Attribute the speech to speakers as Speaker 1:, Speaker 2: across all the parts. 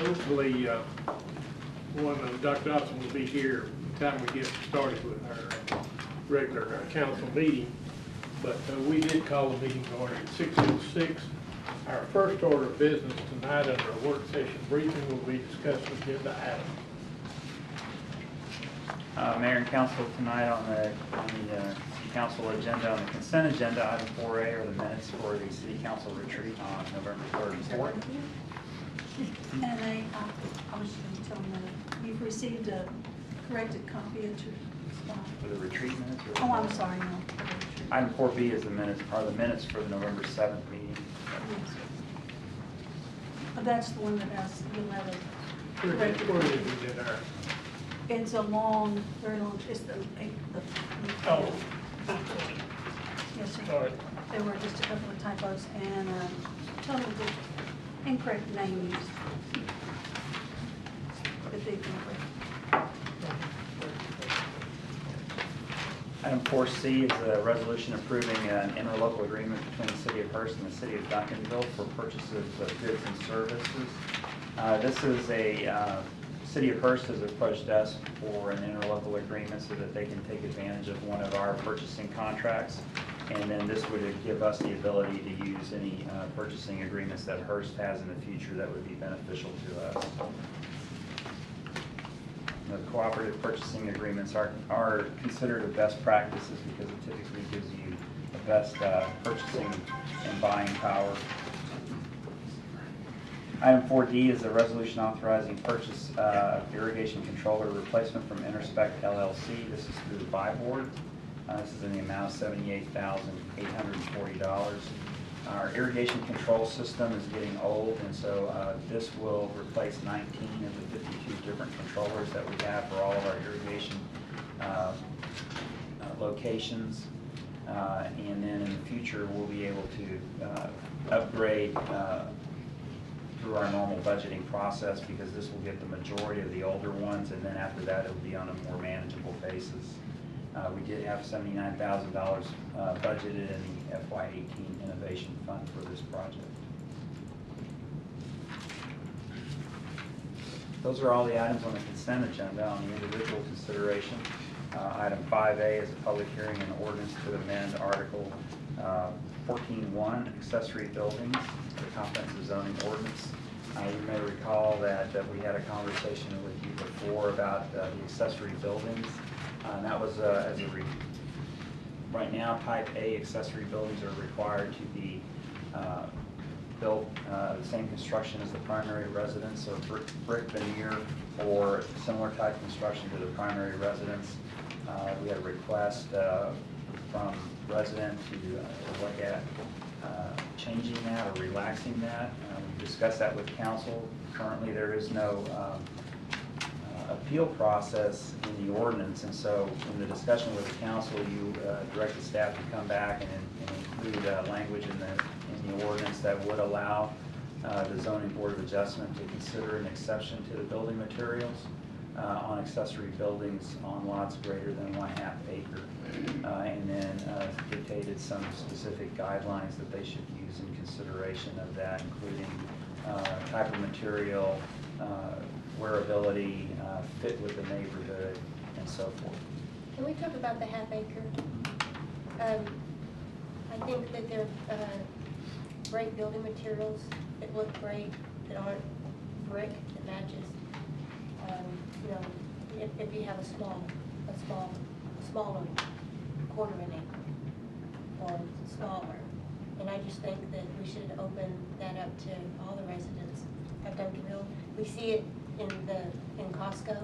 Speaker 1: Hopefully, Dr. Dobson will be here by the time we get started with our regular council meeting. But we did call the meeting to order at 6:06. Our first order of business tonight under a work session briefing will be discussing agenda items.
Speaker 2: Mayor and council, tonight on the council agenda, on the consent agenda, item 4A are the minutes for the city council retreat on November 3rd and 4th.
Speaker 3: And I was just going to tell them that you've received a corrected copy at your spot.
Speaker 2: For the retreat minutes? Or
Speaker 3: Oh, I'm sorry, no.
Speaker 2: Item 4B is the minutes for the November 7th meeting.
Speaker 3: Yes. But that's the one that has, you'll have a corrected
Speaker 1: Where
Speaker 3: copy.
Speaker 1: did we get our?
Speaker 3: It's a long, very long, it's the
Speaker 1: Oh.
Speaker 3: Yes, sir.
Speaker 1: Sorry.
Speaker 3: There were just a couple of typos and total incorrect names. But they incorrect.
Speaker 2: Item 4C is a resolution approving an interlocal agreement between the city of Hearst and the city of Duncanville for purchases of goods and services. This is a City of Hearst has approached us for an interlocal agreement so that they can take advantage of one of our purchasing contracts. And then this would give us the ability to use any purchasing agreements that Hearst has in the future that would be beneficial to us. The cooperative purchasing agreements are considered a best practices because it typically gives you the best purchasing and buying power. Item 4D is a resolution authorizing purchase of irrigation controller replacement from Interspec LLC. This is through the buy board. This is in the amount of $78,840. Our irrigation control system is getting old, and so this will replace 19 of the 52 different controllers that we have for all of our irrigation locations. And then in the future, we'll be able to upgrade through our normal budgeting process, because this will get the majority of the older ones, and then after that it'll be on a more manageable basis. We did have $79,000 budgeted in the FY18 Innovation Fund for this project. Those are all the items on the consent agenda. On the individual consideration, item 5A is a public hearing and ordinance to amend Article 14.1, accessory buildings, the comprehensive zoning ordinance. You may recall that we had a conversation with you before about the accessory buildings. And that was right now, type A accessory buildings are required to be built the same construction as the primary residence, so brick veneer or similar type construction to the primary residence. We had a request from resident to look at changing that or relaxing that. We discussed that with council. Currently, there is no appeal process in the ordinance, and so in the discussion with the council, you directed staff to come back and include language in the ordinance that would allow the zoning board of adjustment to consider an exception to the building materials on accessory buildings on lots greater than 1/2 acre, and then dictated some specific guidelines that they should use in consideration of that, including type of material, wearability, fit with the neighborhood, and so forth.
Speaker 4: Can we talk about the 1/2 acre? I think that they're great building materials that look great, that aren't brick, that matches. You know, if you have a smaller 1/4 acre or smaller, and I just think that we should open that up to all the residents of Duncanville. We see it in Costco,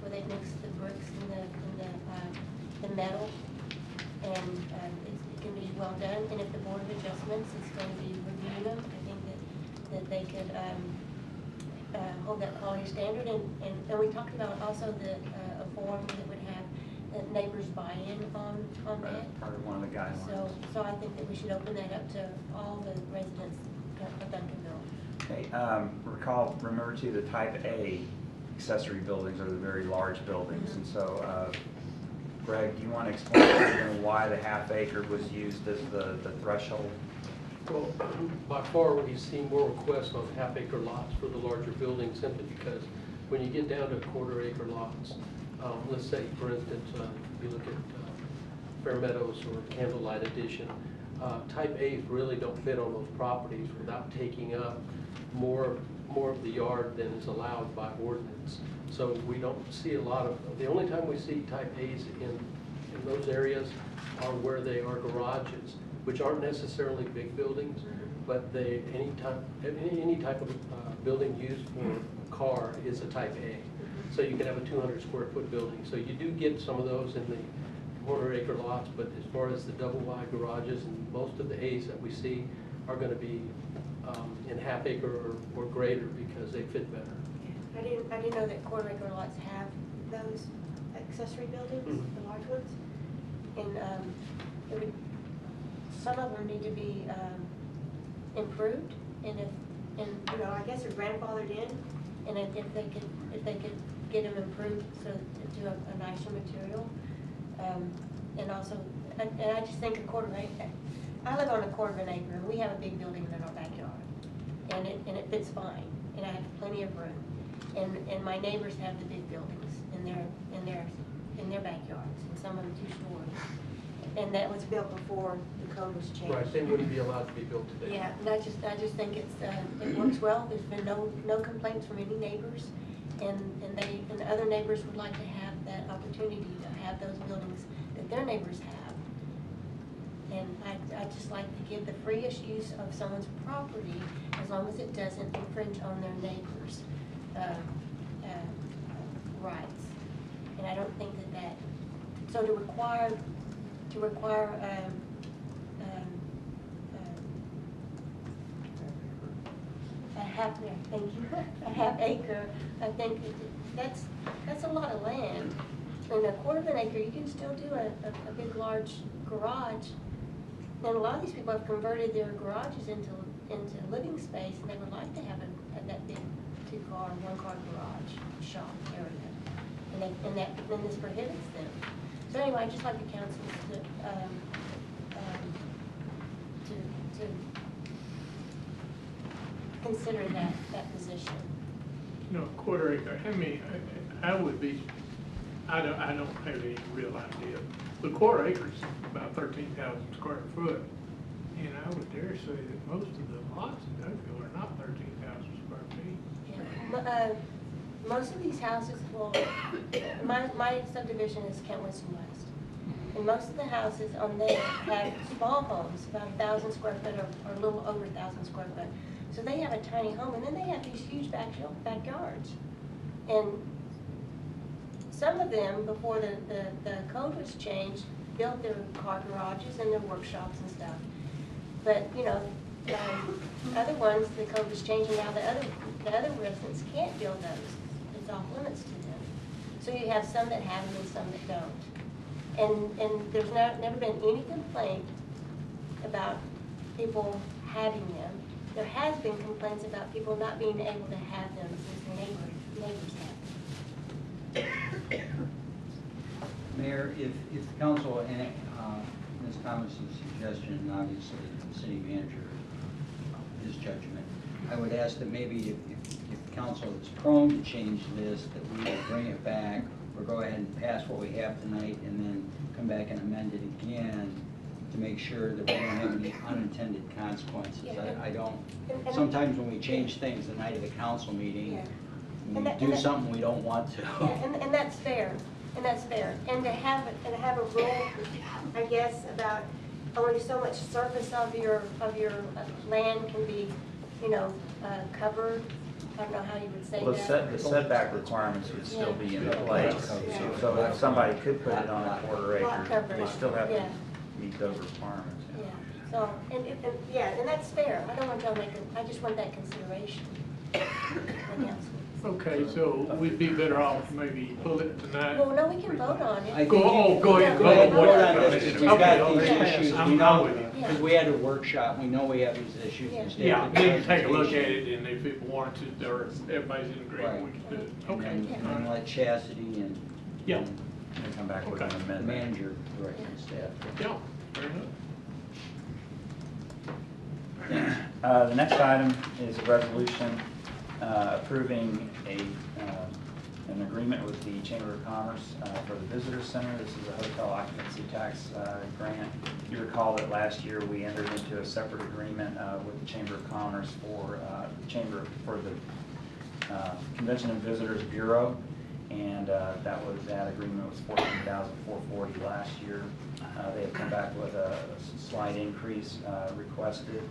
Speaker 4: where they mix the bricks and the metal, and it can be well done. And if the Board of Adjustments is going to be reviewing them, I think that they could hold that quality standard. And we talked about also a form that would have neighbors buy-in on that.
Speaker 2: Part of one of the guidelines.
Speaker 4: So I think that we should open that up to all the residents of Duncanville.
Speaker 2: Okay, remember too, the type A accessory buildings are the very large buildings, and so Greg, do you want to explain why the 1/2 acre was used as the threshold?
Speaker 5: Well, by far, we've seen more requests on half-acre lots for the larger buildings simply because when you get down to quarter-acre lots, let's say, for instance, you look at Fair Meadows or Candlelight Edition, type A's really don't fit on those properties without taking up more of the yard than is allowed by ordinance. So we don't see a lot of, the only time we see type A's in those areas are where they are garages, which aren't necessarily big buildings, but any type of building used for a car is a type A. So you can have a 200 square foot building. So you do get some of those in the quarter-acre lots, but as far as the double-wide garages, and most of the A's that we see are going to be in half-acre or greater because they fit better.
Speaker 4: I didn't know that quarter-acre lots have those accessory buildings, the large ones. And some of them need to be improved, and you know, I guess they're grandfathered in, and if they could get them improved so to a nicer material, and also, and I just think a quarter of an acre. I live on a quarter of an acre, and we have a big building in our backyard, and it fits fine, and I have plenty of room, and my neighbors have the big buildings in their backyards, and some of them 2 stories. And that was built before the code was changed.
Speaker 5: Right, they wouldn't be allowed to be built today.
Speaker 4: Yeah, and I just think it works well. There's been no complaints from any neighbors, and other neighbors would like to have that opportunity to have those buildings that their neighbors have. And I just like to give the freest use of someone's property as long as it doesn't infringe on their neighbors' rights. And I don't think that so to require a half acre, I think that's a lot of land. In a quarter of an acre, you can still do a big, large garage. And a lot of these people have converted their garages into living space, and they would like to have that big 2-car, 1-car garage shop area. And this prohibits them. So anyway, I'd just like the council to consider that position.
Speaker 1: You know, quarter acre, I mean, I don't have any real idea. The quarter acre is about 13,000 square foot. And I would dare say that most of the lots in Duncanville are not 13,000 square feet.
Speaker 4: Yeah. Most of these houses, well, my subdivision is Kent West and West. And most of the houses on there have small homes, about 1,000 square foot or a little over 1,000 square foot. So they have a tiny home, and then they have these huge backyards. And some of them, before the code was changed, built their car garages and their workshops and stuff. But, you know, other ones, the code was changing now, the other residents can't build those. It's off limits to them. So you have some that have them and some that don't. And there's never been any complaint about people having them. There has been complaints about people not being able to have them since their neighbors have them.
Speaker 6: Mayor, if the council, and Ms. Thomas's suggestion, and obviously the city manager, his judgment, I would ask that maybe if council is prone to change this, that we will bring it back or go ahead and pass what we have tonight and then come back and amend it again to make sure that we don't have any unintended consequences.
Speaker 4: Yeah.
Speaker 6: I don't,
Speaker 4: And
Speaker 6: sometimes when we change things the night of the council meeting,
Speaker 4: Yeah.
Speaker 6: we do something we don't want to.
Speaker 4: Yeah, and that's fair, and that's fair. And to have a rule, I guess, about only so much surface of your land can be, you know, covered. I don't know how you would say
Speaker 2: Well,
Speaker 4: that.
Speaker 2: the setback requirements would still be in
Speaker 4: Yeah.
Speaker 2: place.
Speaker 4: Yeah.
Speaker 2: So if somebody could put it on a quarter
Speaker 4: Lot
Speaker 2: acre,
Speaker 4: coverage.
Speaker 2: they still have
Speaker 4: Yeah.
Speaker 2: to meet those requirements.
Speaker 4: Yeah, so, and that's fair. I don't want y'all making, I just want that consideration.
Speaker 1: Okay, so we'd be better off maybe pull it tonight.
Speaker 4: Well, no, we can vote on
Speaker 6: I
Speaker 4: it.
Speaker 6: think
Speaker 1: Go ahead.
Speaker 6: Go ahead and vote on
Speaker 1: Okay.
Speaker 6: this, because we've got these
Speaker 1: Okay.
Speaker 6: issues, we
Speaker 1: I'm
Speaker 6: know,
Speaker 1: with you.
Speaker 6: because we had a workshop, we know we have these issues.
Speaker 4: Yeah.
Speaker 6: and staff
Speaker 1: Yeah,
Speaker 6: did
Speaker 1: we can take a look at
Speaker 6: presentation.
Speaker 1: it, and if it warrants it, or if everybody's in agreement, we can do it.
Speaker 6: And
Speaker 1: Okay.
Speaker 6: then and let Chastity and
Speaker 1: Yeah.
Speaker 6: and
Speaker 2: They come back with an
Speaker 1: Okay.
Speaker 6: the
Speaker 2: amendment.
Speaker 6: manager direct the staff.
Speaker 1: Yeah, fair enough.
Speaker 2: The next item is a resolution approving an agreement with the Chamber of Commerce for the Visitor Center. This is a hotel occupancy tax grant. You recall that last year we entered into a separate agreement with the Chamber of Commerce for the Convention and Visitors Bureau, and that agreement was $14,440 last year. They have come back with a slight increase requested,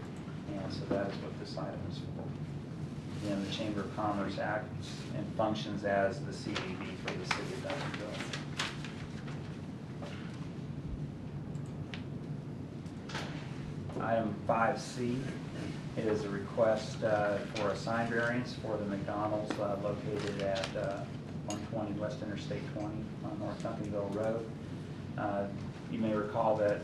Speaker 2: and so that is what this item is for. And the Chamber of Commerce acts and functions as the CDB for the city of Duncanville. Item 5C is a request for a sign variance for the McDonald's located at 120 West Interstate 20 on North Duncanville Road. You may recall that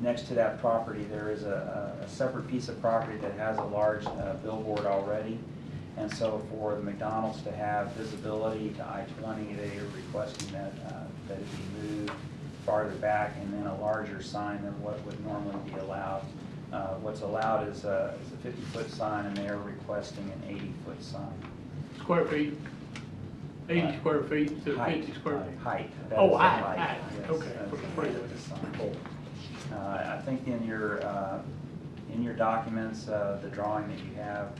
Speaker 2: next to that property there is a separate piece of property that has a large billboard already. And so for the McDonald's to have visibility to I-20, they are requesting that it be moved farther back and then a larger sign than what would normally be allowed. What's allowed is a 50-foot sign, and they are requesting an 80-foot sign.
Speaker 1: Square feet? 80 square feet to 50 square feet?
Speaker 2: Height. That
Speaker 1: Oh,
Speaker 2: is the
Speaker 1: height,
Speaker 2: Yes,
Speaker 1: okay.
Speaker 2: that is the
Speaker 1: For
Speaker 2: height of the sign. I think in your documents, the drawing that you have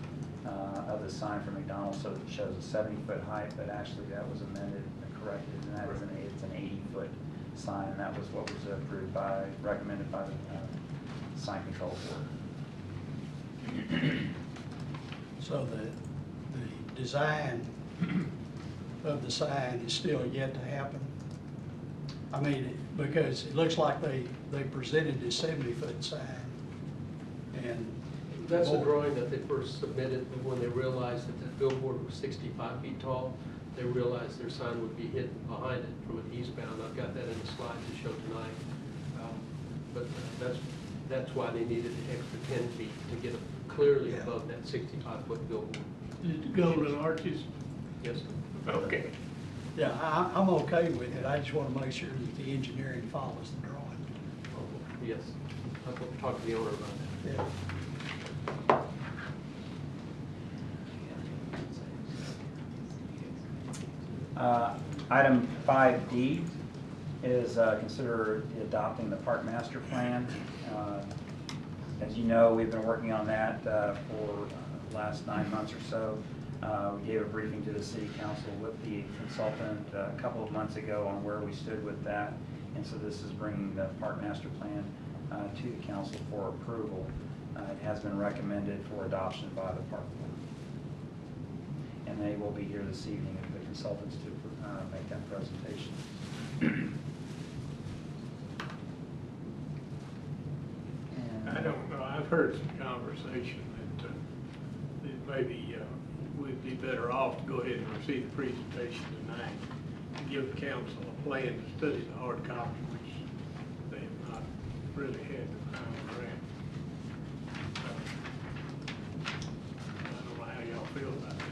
Speaker 2: of the sign for McDonald's, so it shows a 70-foot height, but actually that was amended and corrected, and that is it's an 80-foot sign, and that was what was recommended by the sign control board.
Speaker 7: So the design of the sign is still yet to happen? I mean, because it looks like they presented this 70-foot sign, and
Speaker 5: That's a drawing that they first submitted, but when they realized that that billboard was 65 feet tall, they realized their sign would be hidden behind it from an eastbound. I've got that in the slide to show tonight. But that's why they needed the extra 10 feet to get it clearly
Speaker 7: Yeah.
Speaker 5: above that 65-foot billboard.
Speaker 1: Golden arches?
Speaker 5: Yes, sir.
Speaker 1: Okay.
Speaker 7: yeah, I'm okay with it. I just want to make sure that the engineering follows the drawing.
Speaker 5: Oh, yes. I'll talk to the owner about that.
Speaker 7: Yeah.
Speaker 2: Item 5D is consider adopting the park master plan. As you know, we've been working on that for the last 9 months or so. We gave a briefing to the city council with the consultant a couple of months ago on where we stood with that. And so this is bringing the park master plan to the council for approval. It has been recommended for adoption by the park board. And they will be here this evening, the consultants, to make that presentation.
Speaker 1: I don't know, I've heard some conversation that maybe we'd be better off to go ahead and receive the presentation tonight and give the council a plan to study the hard copy, which they have not really had the time around. I don't know how y'all feel about that.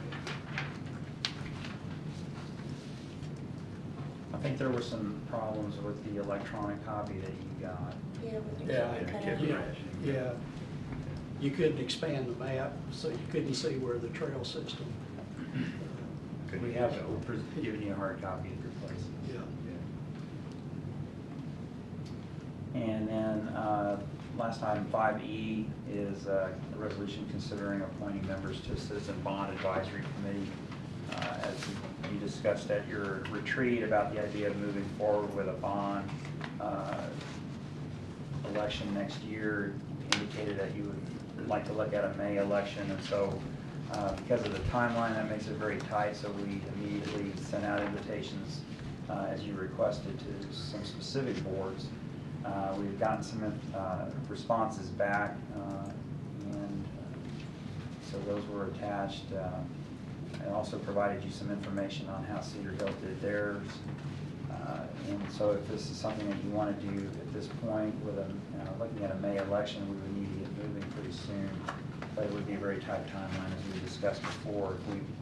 Speaker 2: I think there were some problems with the electronic copy that you got.
Speaker 4: Yeah, with the
Speaker 7: Yeah,
Speaker 4: cut out.
Speaker 7: yeah. You couldn't expand the map, so you couldn't see where the trail system.
Speaker 2: We have given you a hard copy at your place.
Speaker 7: Yeah.
Speaker 2: And then last item, 5E, is a resolution considering appointing members to a citizen bond advisory committee. As you discussed at your retreat about the idea of moving forward with a bond election next year, indicated that you would like to look at a May election, and so because of the timeline, that makes it very tight, so we immediately sent out invitations as you requested to some specific boards. We've gotten some responses back, and so those were attached. I also provided you some information on how Cedar Hill did theirs. And so if this is something that you want to do at this point with looking at a May election, we would need to get moving pretty soon. But it would be a very tight timeline, as we discussed before.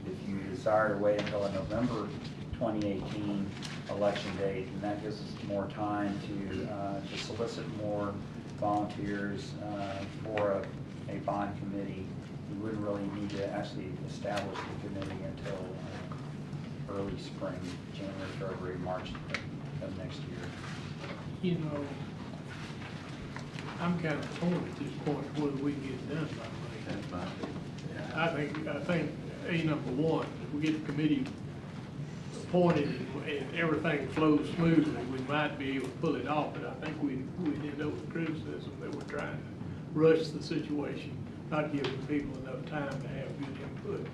Speaker 2: If you desire to wait until a November 2018 election date, and that gives us more time to solicit more volunteers for a a bond committee. You wouldn't really need to actually establish the committee until early spring, January, February, March of next year.
Speaker 1: You know, I'm kind of torn at this point whether we can get it done by May.
Speaker 8: That's fine.
Speaker 1: I think, number one, if we get the committee appointed and everything flows smoothly, we might be able to pull it off, but I think we end up with criticism that we're trying to rush the situation, not giving people enough time to have good input.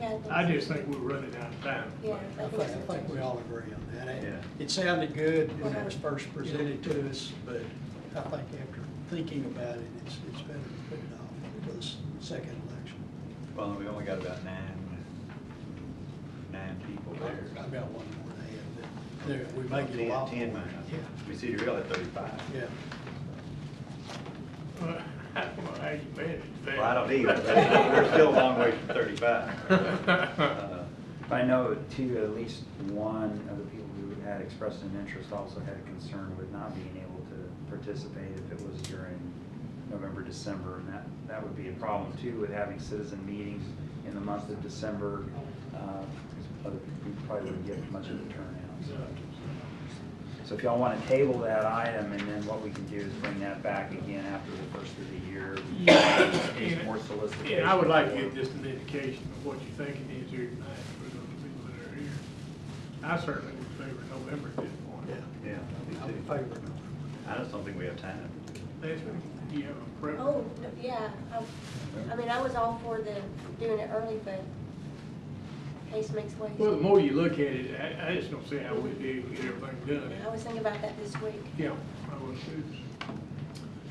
Speaker 1: And
Speaker 4: Yeah,
Speaker 1: I just think we're running out of time.
Speaker 4: Yeah,
Speaker 7: I think we all agree on that.
Speaker 8: Yeah.
Speaker 7: It sounded good when it was first presented to us, but I think after thinking about it, it's better to put it off for the second election.
Speaker 8: Well, we only got about nine people there.
Speaker 7: I've got one more to add, but there, we may get a lot more.
Speaker 8: 10 might.
Speaker 7: Yeah,
Speaker 8: We see the real at 35.
Speaker 7: yeah.
Speaker 1: I don't know how you manage that.
Speaker 8: Well, I don't either, but we're still a long way from 35.
Speaker 2: I know too, at least one of the people who had expressed an interest also had a concern with not being able to participate if it was during November, December, and that would be a problem too with having citizen meetings in the month of December. We probably wouldn't get much of a turnout. So if y'all want to table that item, and then what we can do is bring that back again after the first of the year.
Speaker 1: Yeah,
Speaker 2: More solicitation.
Speaker 1: and I would like to get just an indication of what you're thinking is here tonight for those people that are here. I certainly would favor November at this point.
Speaker 7: Yeah.
Speaker 8: Yeah,
Speaker 7: I'm
Speaker 8: me
Speaker 7: in
Speaker 8: too.
Speaker 7: favor of it.
Speaker 8: I just don't think we have time.
Speaker 1: Leslie, do you have a preference?
Speaker 4: Oh, no, yeah, I mean, I was all for doing it early, but haste makes waste.
Speaker 1: Well, the more you look at it, I just don't see how we'd be able to get everything done.
Speaker 4: I was thinking about that this week.
Speaker 1: Yeah, I would too.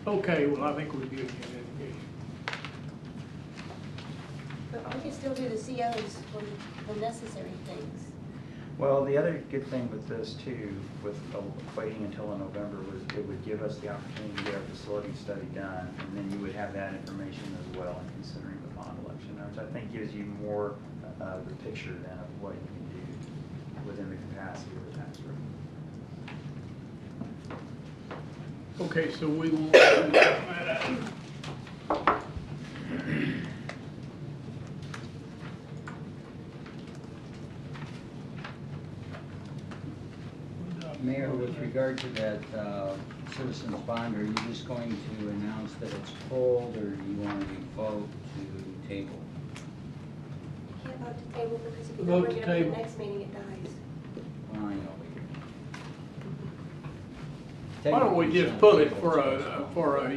Speaker 1: Okay, well, I think we'll give you an indication.
Speaker 4: But we can still do the COs for the necessary things.
Speaker 2: Well, the other good thing with this too, with waiting until November, was it would give us the opportunity to get our facility study done, and then you would have that information as well in considering the bond election, which I think gives you more of the picture then of what you can do within the capacity of the tax rate.
Speaker 1: Okay, so we will do that.
Speaker 6: Mayor, with regard to that citizens bond, are you just going to announce that it's pulled, or do you want to vote to table?
Speaker 4: You can't vote to table because if you
Speaker 1: Vote
Speaker 4: don't bring
Speaker 1: to
Speaker 4: it up at the
Speaker 1: table.
Speaker 4: next meeting, it dies.
Speaker 6: Well, I know.
Speaker 1: Why don't we just pull it for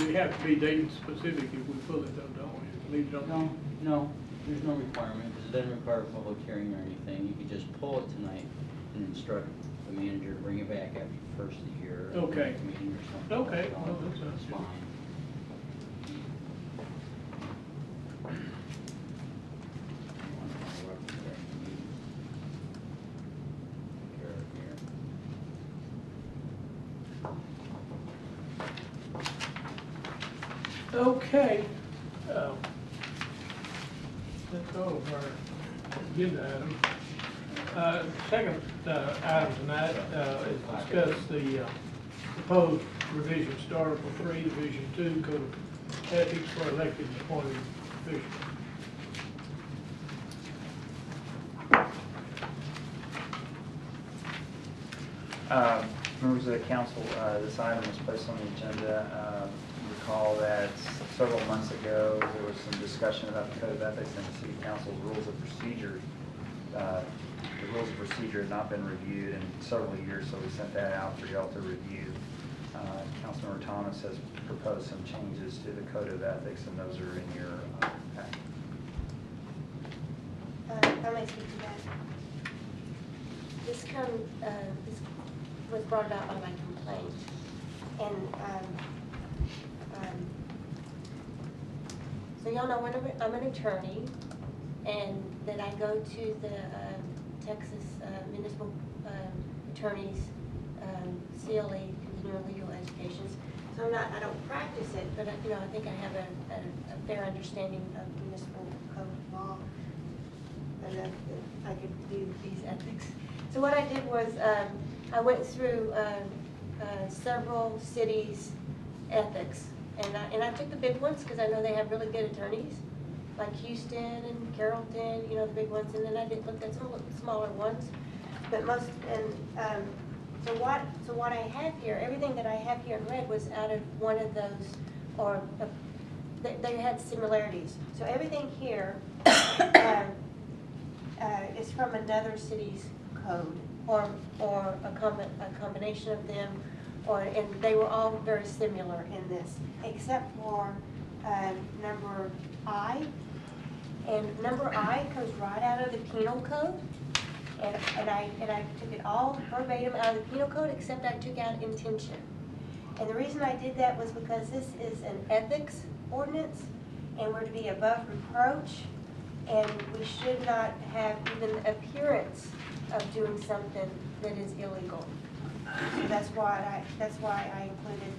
Speaker 1: we have to be date specific if we pull it though, don't we? Leave it on.
Speaker 6: No, there's no requirement, because it doesn't require a public hearing or anything. You could just pull it tonight and instruct the manager to bring it back after the first of the year. or
Speaker 1: Okay.
Speaker 6: next meeting or something.
Speaker 1: Okay, well, that sounds
Speaker 6: That's
Speaker 1: good.
Speaker 6: fine.
Speaker 1: Okay. Let's go over our agenda item. Second item tonight is discuss the proposed revision to Article 3, Division 2, Code of Ethics for elected and appointed officials.
Speaker 2: Members of the council, this item was placed on the agenda. You recall that several months ago, there was some discussion about the code of ethics and the city council's rules of procedure. The rules of procedure had not been reviewed in several years, so we sent that out for y'all to review. Councilmember Thomas has proposed some changes to the code of ethics, and those are in your packet.
Speaker 4: I might speak to that. This was brought about by my complaint. And, so y'all know I'm an attorney, and that I go to the Texas Municipal Attorneys CLE, Continuing Legal Education. So I don't practice it, but I think I have a fair understanding of municipal code law, and that I could do these ethics. So what I did was I went through several cities' ethics. And I took the big ones because I know they have really good attorneys, like Houston and Carrollton, you know, the big ones. And then I did look at some smaller ones. But most, and so what I have here, everything that I have here in red was out of one of those, or they had similarities. So everything here is from another city's code, or a combination of them, and they were all very similar in this, except for number I. And number I comes right out of the penal code, and I took it all verbatim out of the penal code, except I took out intention. And the reason I did that was because this is an ethics ordinance, and we're to be above reproach, and we should not have even the appearance of doing something that is illegal. So that's why I included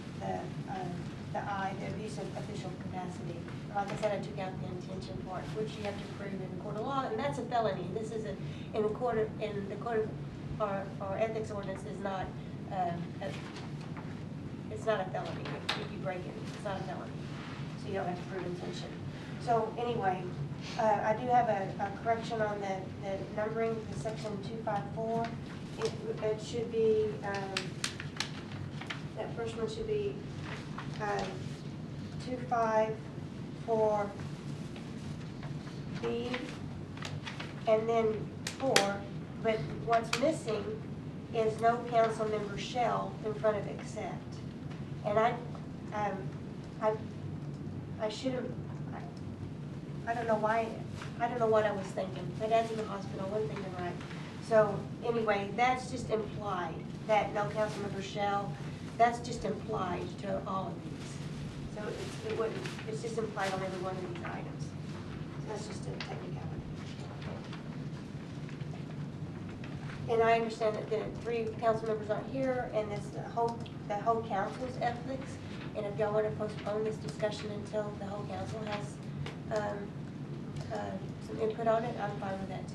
Speaker 4: the I, the abuse of official capacity. Like I said, I took out the intention part, which you have to prove in the court of law, and that's a felony. This is in the court of our ethics ordinance is not it's not a felony. If you break it, it's not a felony. So you don't have to prove intention. So anyway, I do have a correction on the numbering, the section 254. It should be, that first one should be 254B and then 4. But what's missing is no council member shall in front of except. And I should have, I don't know why, I don't know what I was thinking. My dad's in the hospital, I wasn't thinking right. So anyway, that's just implied, that no council member shall, that's just implied to all of these. So it's just implied on every one of these items. So that's just a technicality. And I understand that the 3 council members aren't here, and it's the whole council's ethics. And if y'all want to postpone this discussion until the whole council has some input on it, I'm fine with that too.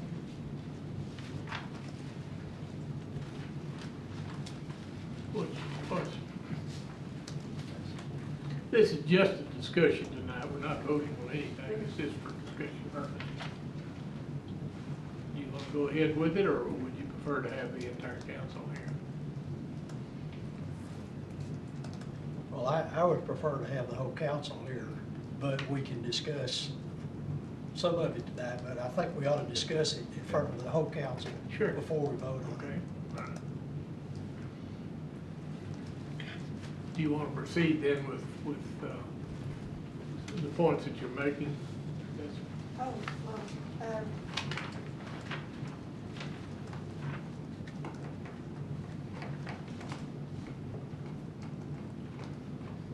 Speaker 1: This is just a discussion tonight. We're not voting on anything. It's just for discussion purposes. You want to go ahead with it, or would you prefer to have the entire council here?
Speaker 7: Well, I would prefer to have the whole council here, but we can discuss some of it tonight, but I think we ought to discuss it in front of the whole council.
Speaker 1: Sure.
Speaker 7: Before we vote on it.
Speaker 1: Okay. All right. Do you want to proceed then with the points that you're making? Yes.
Speaker 4: Oh, well,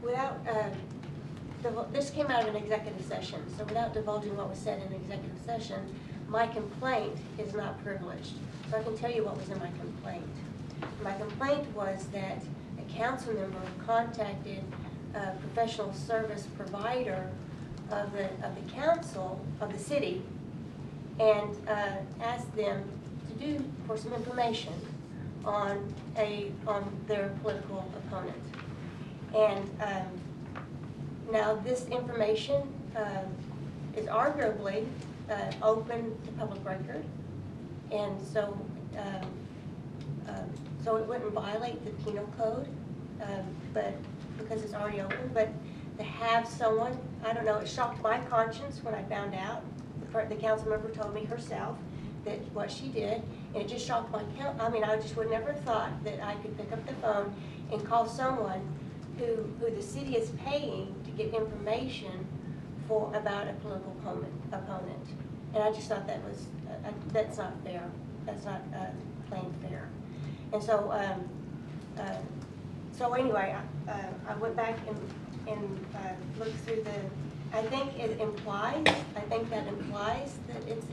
Speaker 4: without, this came out of an executive session, so without divulging what was said in the executive session, my complaint is not privileged. So I can tell you what was in my complaint. My complaint was that a council member contacted a professional service provider of the council, of the city, and asked them for some information on their political opponent. And now this information is arguably open to public record, and so so it wouldn't violate the penal code, but because it's already open. But to have someone, I don't know, it shocked my conscience when I found out. The council member told me herself that what she did, and it just shocked my I mean, I just would never have thought that I could pick up the phone and call someone who the city is paying to get information about a political opponent. And I just thought that was, that's not fair. That's not plain fair. And so, so anyway, I went back and looked through I think that implies that it's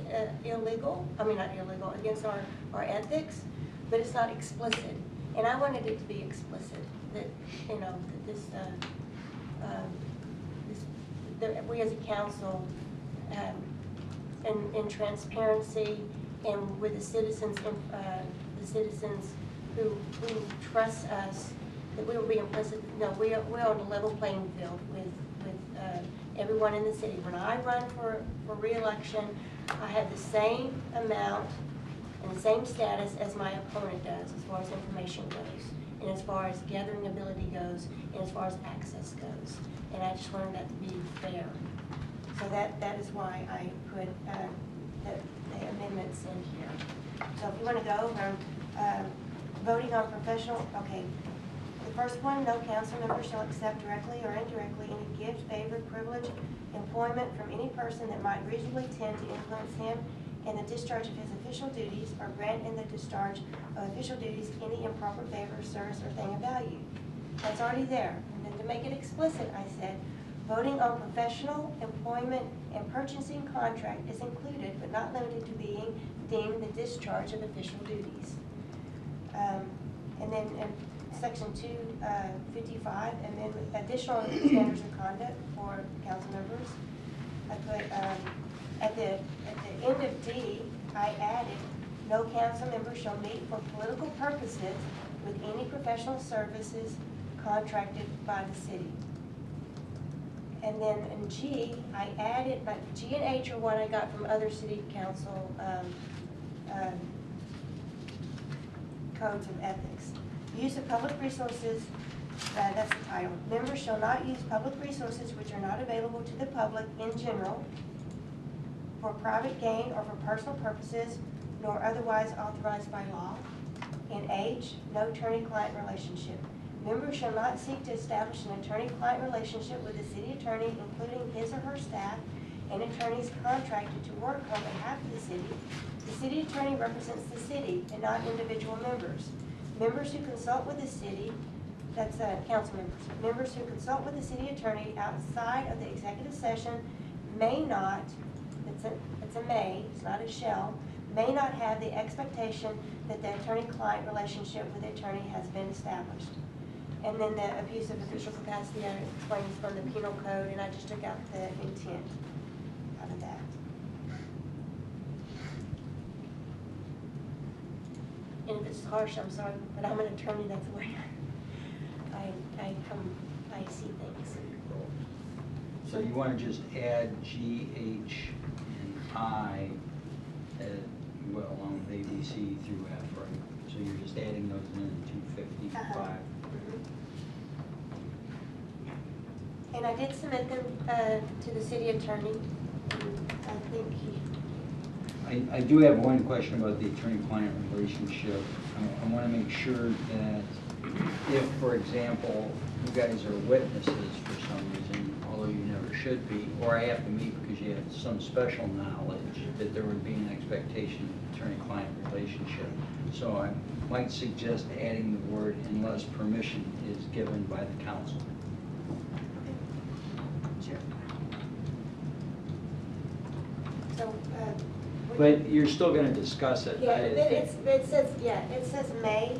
Speaker 4: illegal. I mean, not illegal, against our ethics, but it's not explicit. And I wanted it to be explicit, that, you know, that we as a council, in transparency and with the citizens who trust us that we will be implicit, no, we're on a level playing field with everyone in the city. When I run for reelection, I have the same amount and the same status as my opponent does as far as information goes, and as far as gathering ability goes, and as far as access goes. And I just wanted that to be fair. So that is why I put the amendments in here. So if you want to go over voting on professional, okay. The first one, no council member shall accept directly or indirectly any gift, favor, privilege, employment from any person that might reasonably tend to influence him in the discharge of his official duties, or grant in the discharge of official duties any improper favor, service, or thing of value. That's already there. And then to make it explicit, I said, voting on professional, employment, and purchasing contract is included, but not limited to being deemed the discharge of official duties. And then in Section 255, and then additional standards of conduct for council members. I put at the end of D, I added, no council member shall meet for political purposes with any professional services contracted by the city. And then in G, I added, but G and H are one I got from other city council codes of ethics. Use of public resources, that's the title. Members shall not use public resources which are not available to the public in general for private gain or for personal purposes, nor otherwise authorized by law. In H, no attorney-client relationship. Members shall not seek to establish an attorney-client relationship with the city attorney, including his or her staff and attorneys contracted to work on behalf of the city. The city attorney represents the city and not individual members. Members who consult with the city, that's council members, members who consult with the city attorney outside of the executive session may not, it's a may, it's not a shall, may not have the expectation that the attorney-client relationship with the attorney has been established. And then the abuse of official capacity, I explained from the penal code, and I just took out the intent out of that. And if it's harsh, I'm sorry, but I'm an attorney, that's the way I see things.
Speaker 6: So you want to just add G, H, and I, well, along with A, B, C through F, right? So you're just adding those in 255.
Speaker 4: And I did submit them to the city attorney, and I think he...
Speaker 6: I do have one question about the attorney-client relationship. I want to make sure that if, for example, you guys are witnesses for some reason, although you never should be, or I have to meet because you have some special knowledge, that there would be an expectation of attorney-client relationship. So I might suggest adding the word unless permission is given by the council.
Speaker 4: Sure. So,
Speaker 6: But you're still going to discuss it.
Speaker 4: yeah, it says may,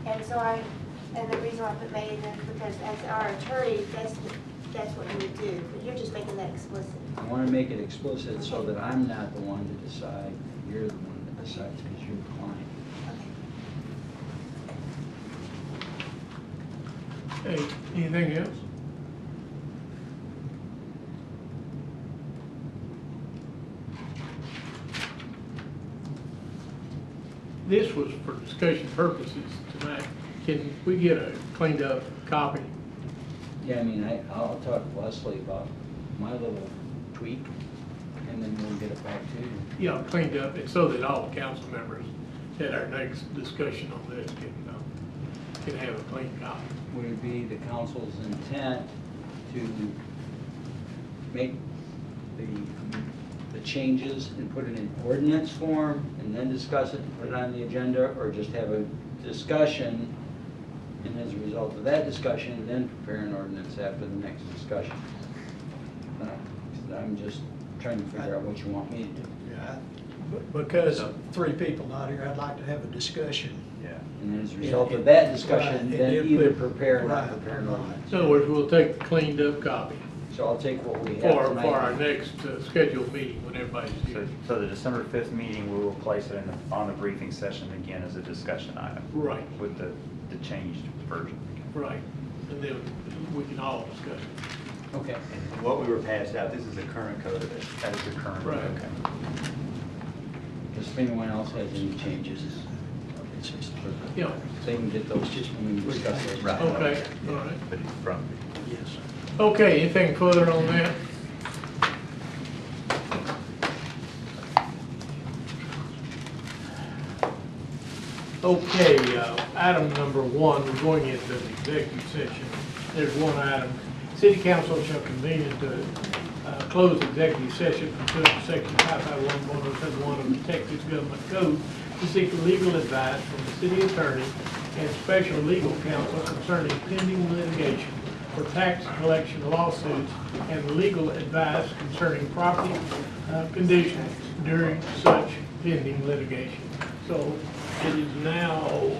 Speaker 4: and so and the reason why I put may in there is because as our attorney, that's what you would do, but you're just making that explicit.
Speaker 6: I want to make it explicit so that I'm not the one to decide, you're the one that decides because you're the client.
Speaker 1: Hey, anything else? This was for discussion purposes tonight. Can we get a cleaned up copy?
Speaker 6: Yeah, I mean, I'll talk to Leslie about my little tweak, and then we'll get it back to you.
Speaker 1: Yeah, cleaned up, and so that all the council members at our next discussion on this can have a clean copy.
Speaker 6: Would it be the council's intent to make the changes and put it in ordinance form and then discuss it and put it on the agenda, or just have a discussion and as a result of that discussion then prepare an ordinance after the next discussion? I'm just trying to figure out what you want me to do.
Speaker 7: Yeah, because of 3 people not here, I'd like to have a discussion.
Speaker 2: Yeah.
Speaker 6: And as a result of that discussion,
Speaker 7: Right,
Speaker 6: then
Speaker 7: and
Speaker 6: either
Speaker 7: put-
Speaker 6: prepare or not
Speaker 7: right,
Speaker 6: prepare an
Speaker 7: right.
Speaker 6: ordinance.
Speaker 1: In other words, we'll take the cleaned up copy
Speaker 6: So I'll take what we have
Speaker 1: for
Speaker 6: tonight.
Speaker 1: our next scheduled meeting when everybody's
Speaker 2: So,
Speaker 1: here.
Speaker 2: so the December 5th meeting, we will place it on the briefing session again as a discussion item.
Speaker 1: Right.
Speaker 2: With the changed version.
Speaker 1: Right, and then we can all discuss it.
Speaker 6: Okay.
Speaker 8: And what we were passed out, this is the current code of it.
Speaker 2: That is the current.
Speaker 1: Right.
Speaker 2: Okay.
Speaker 6: If anyone else has any changes,
Speaker 1: Yeah,
Speaker 6: they can get those, we can discuss those.
Speaker 8: Right.
Speaker 1: okay, all right.
Speaker 8: But it's from.
Speaker 7: Yes.
Speaker 1: Okay, anything further on that? Okay, item number 1, we're going into the executive session. There's one item. City council shall convene into closed executive session pursuant to section 551-1071 of the Texas Government Code to seek legal advice from the city attorney and special legal counsel concerning pending litigation for tax collection lawsuits and legal advice concerning property conditions during such pending litigation. So it is now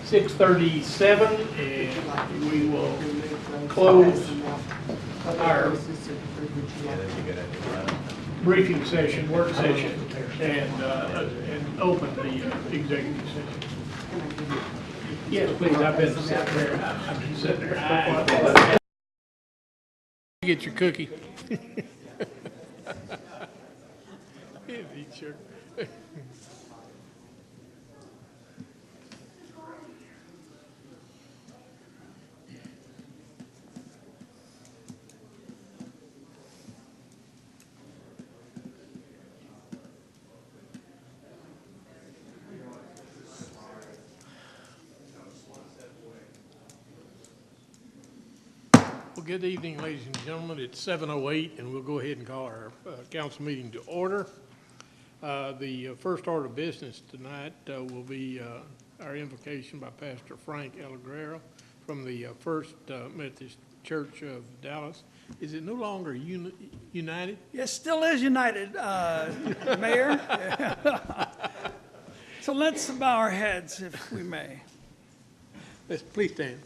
Speaker 1: 6:37, and we will close our briefing session, work session, and open the executive session. Yes, please, I've been sitting there, I've been sitting there. Get your cookie. Sure. Well, good evening, ladies and gentlemen. It's 7:08, and we'll go ahead and call our council meeting to order. The first order of business tonight will be our invocation by Pastor Frank Elaguerra from the First Methodist Church of Dallas. Is it no longer united?
Speaker 7: Yes, still is united, Mayor. So let's bow our heads if we may.
Speaker 1: Let's please stand.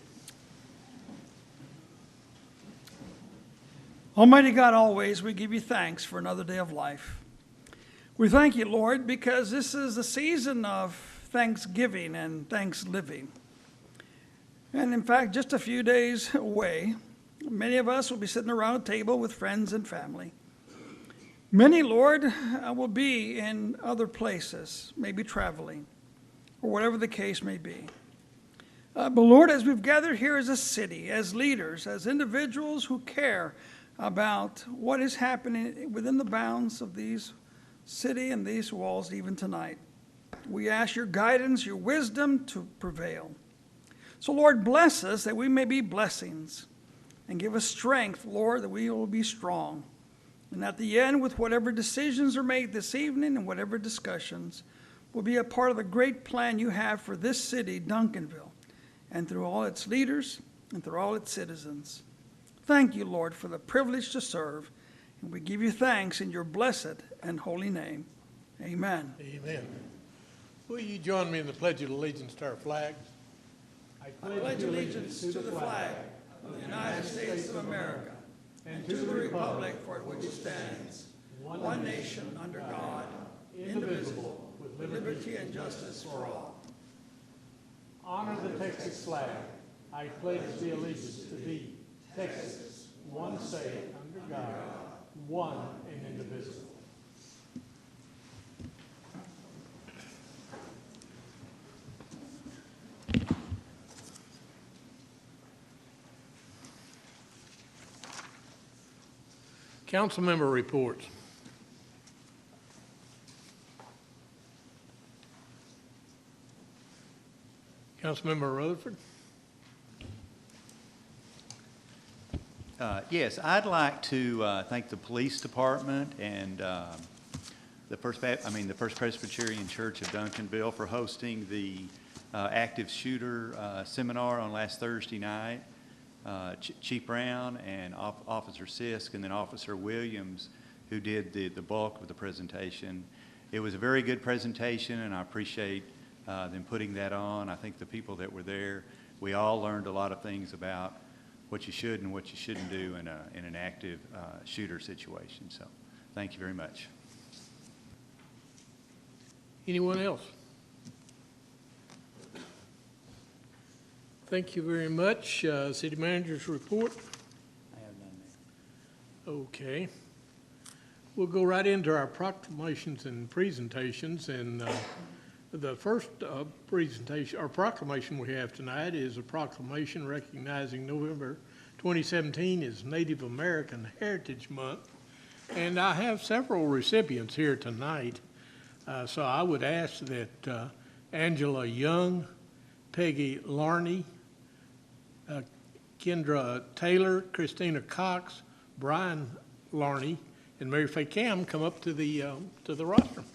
Speaker 7: Almighty God, always we give you thanks for another day of life. We thank you, Lord, because this is a season of thanksgiving and thanks living. And in fact, just a few days away, many of us will be sitting around a table with friends and family. Many, Lord, will be in other places, maybe traveling, or whatever the case may be. But Lord, as we've gathered here as a city, as leaders, as individuals who care about what is happening within the bounds of these city and these walls even tonight, we ask your guidance, your wisdom to prevail. So Lord, bless us that we may be blessings, and give us strength, Lord, that we will be strong. And at the end, with whatever decisions are made this evening and whatever discussions, will be a part of the great plan you have for this city, Duncanville, and through all its leaders and through all its citizens. Thank you, Lord, for the privilege to serve, and we give you thanks in your blessed and holy name. Amen.
Speaker 1: Amen. Will you join me in the Pledge of Allegiance to our flag?
Speaker 7: I pledge allegiance to the flag of the United States of America and to the republic for which it stands, one nation under God, indivisible, with liberty and justice for all.
Speaker 1: Honor the Texas flag. I pledge the allegiance to thee, Texas, one state under God, one and indivisible. Council member reports. Councilmember Rutherford.
Speaker 8: Yes, I'd like to thank the police department and the First Presbyterian Church of Duncanville for hosting the active shooter seminar on last Thursday night. Chief Brown and Officer Sisk and then Officer Williams, who did the bulk of the presentation. It was a very good presentation, and I appreciate them putting that on. I think the people that were there, we all learned a lot of things about what you should and what you shouldn't do in an active shooter situation. So thank you very much.
Speaker 1: Anyone else? Thank you very much. City Manager's report.
Speaker 2: I have none, Mayor.
Speaker 1: Okay. We'll go right into our proclamations and presentations. And the first presentation or proclamation we have tonight is a proclamation recognizing November 2017 as Native American Heritage Month. And I have several recipients here tonight. So I would ask that Angela Young, Peggy Larney, Kendra Taylor, Christina Cox, Brian Larney, and Mary Faye Cam come up to the rostrum.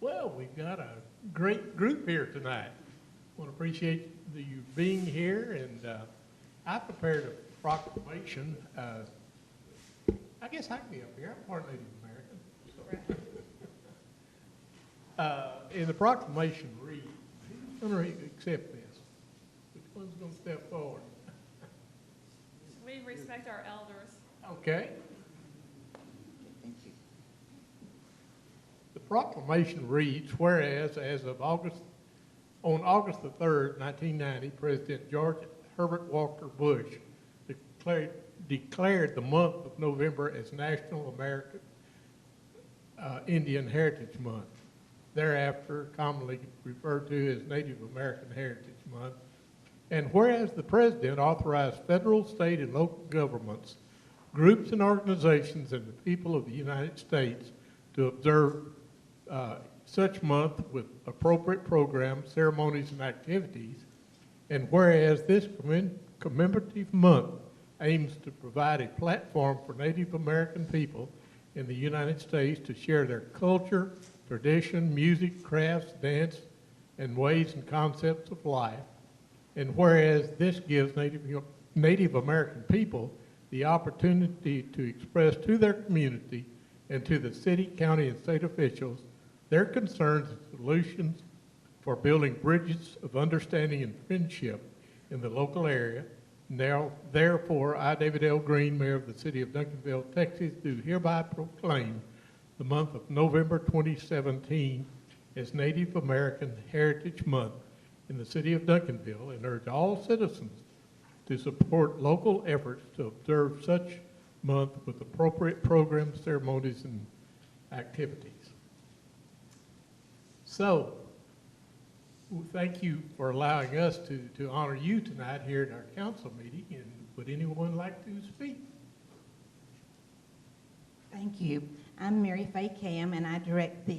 Speaker 1: Well, we've got a great group here tonight. Want to appreciate you being here, and I prepared a proclamation. I guess I can be up here. I'm part Native American. So. And the proclamation reads, who's going to accept this? Which one's going to step forward?
Speaker 9: We respect our elders.
Speaker 1: Okay. The proclamation reads, whereas as of on August the 3rd, 1990, President George Herbert Walker Bush declared the month of November as National American Indian Heritage Month, thereafter commonly referred to as Native American Heritage Month. And whereas the President authorized federal, state, and local governments, groups and organizations, and the people of the United States to observe such month with appropriate programs, ceremonies, and activities. And whereas this commemorative month aims to provide a platform for Native American people in the United States to share their culture, tradition, music, crafts, dance, and ways and concepts of life. And whereas this gives Native American people the opportunity to express to their community and to the city, county, and state officials their concerns and solutions for building bridges of understanding and friendship in the local area. Now, therefore, I, David L. Green, Mayor of the City of Duncanville, Texas, do hereby proclaim the month of November 2017 as Native American Heritage Month in the City of Duncanville, and urge all citizens to support local efforts to observe such month with appropriate programs, ceremonies, and activities. So, thank you for allowing us to honor you tonight here at our council meeting. And would anyone like to speak?
Speaker 10: Thank you. I'm Mary Faye Cam, and I direct the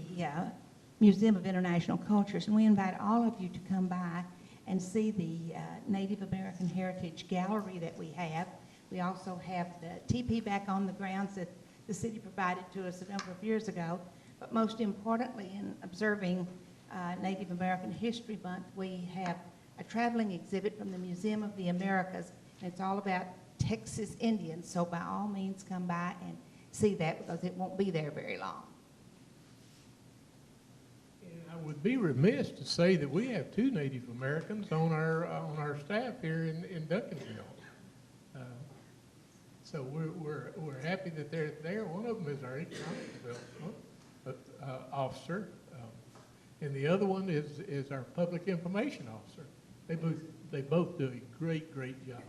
Speaker 10: Museum of International Cultures. And we invite all of you to come by and see the Native American Heritage Gallery that we have. We also have the teepee back on the grounds that the city provided to us a number of years ago. But most importantly, in observing Native American History Month, we have a traveling exhibit from the Museum of the Americas, and it's all about Texas Indians. So by all means, come by and see that, because it won't be there very long.
Speaker 1: And I would be remiss to say that we have two Native Americans on our staff here in Duncanville. So we're happy that they're there. One of them is our economic development officer, and the other one is our public information officer. They both do a great job.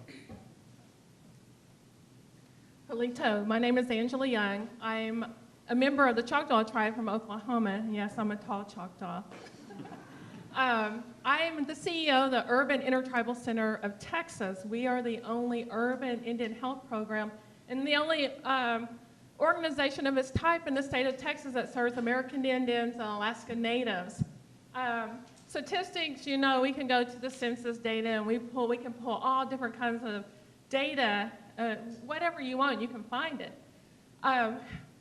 Speaker 9: Polito, my name is Angela Young. I'm a member of the Choctaw tribe from Oklahoma. Yes, I'm a tall Choctaw. I'm the CEO of the Urban Intertribal Center of Texas. We are the only urban Indian health program and the only organization of its type in the state of Texas that serves American Indians and Alaska Natives. Statistics, you know, we can go to the census data and we can pull all different kinds of data, whatever you want, you can find it.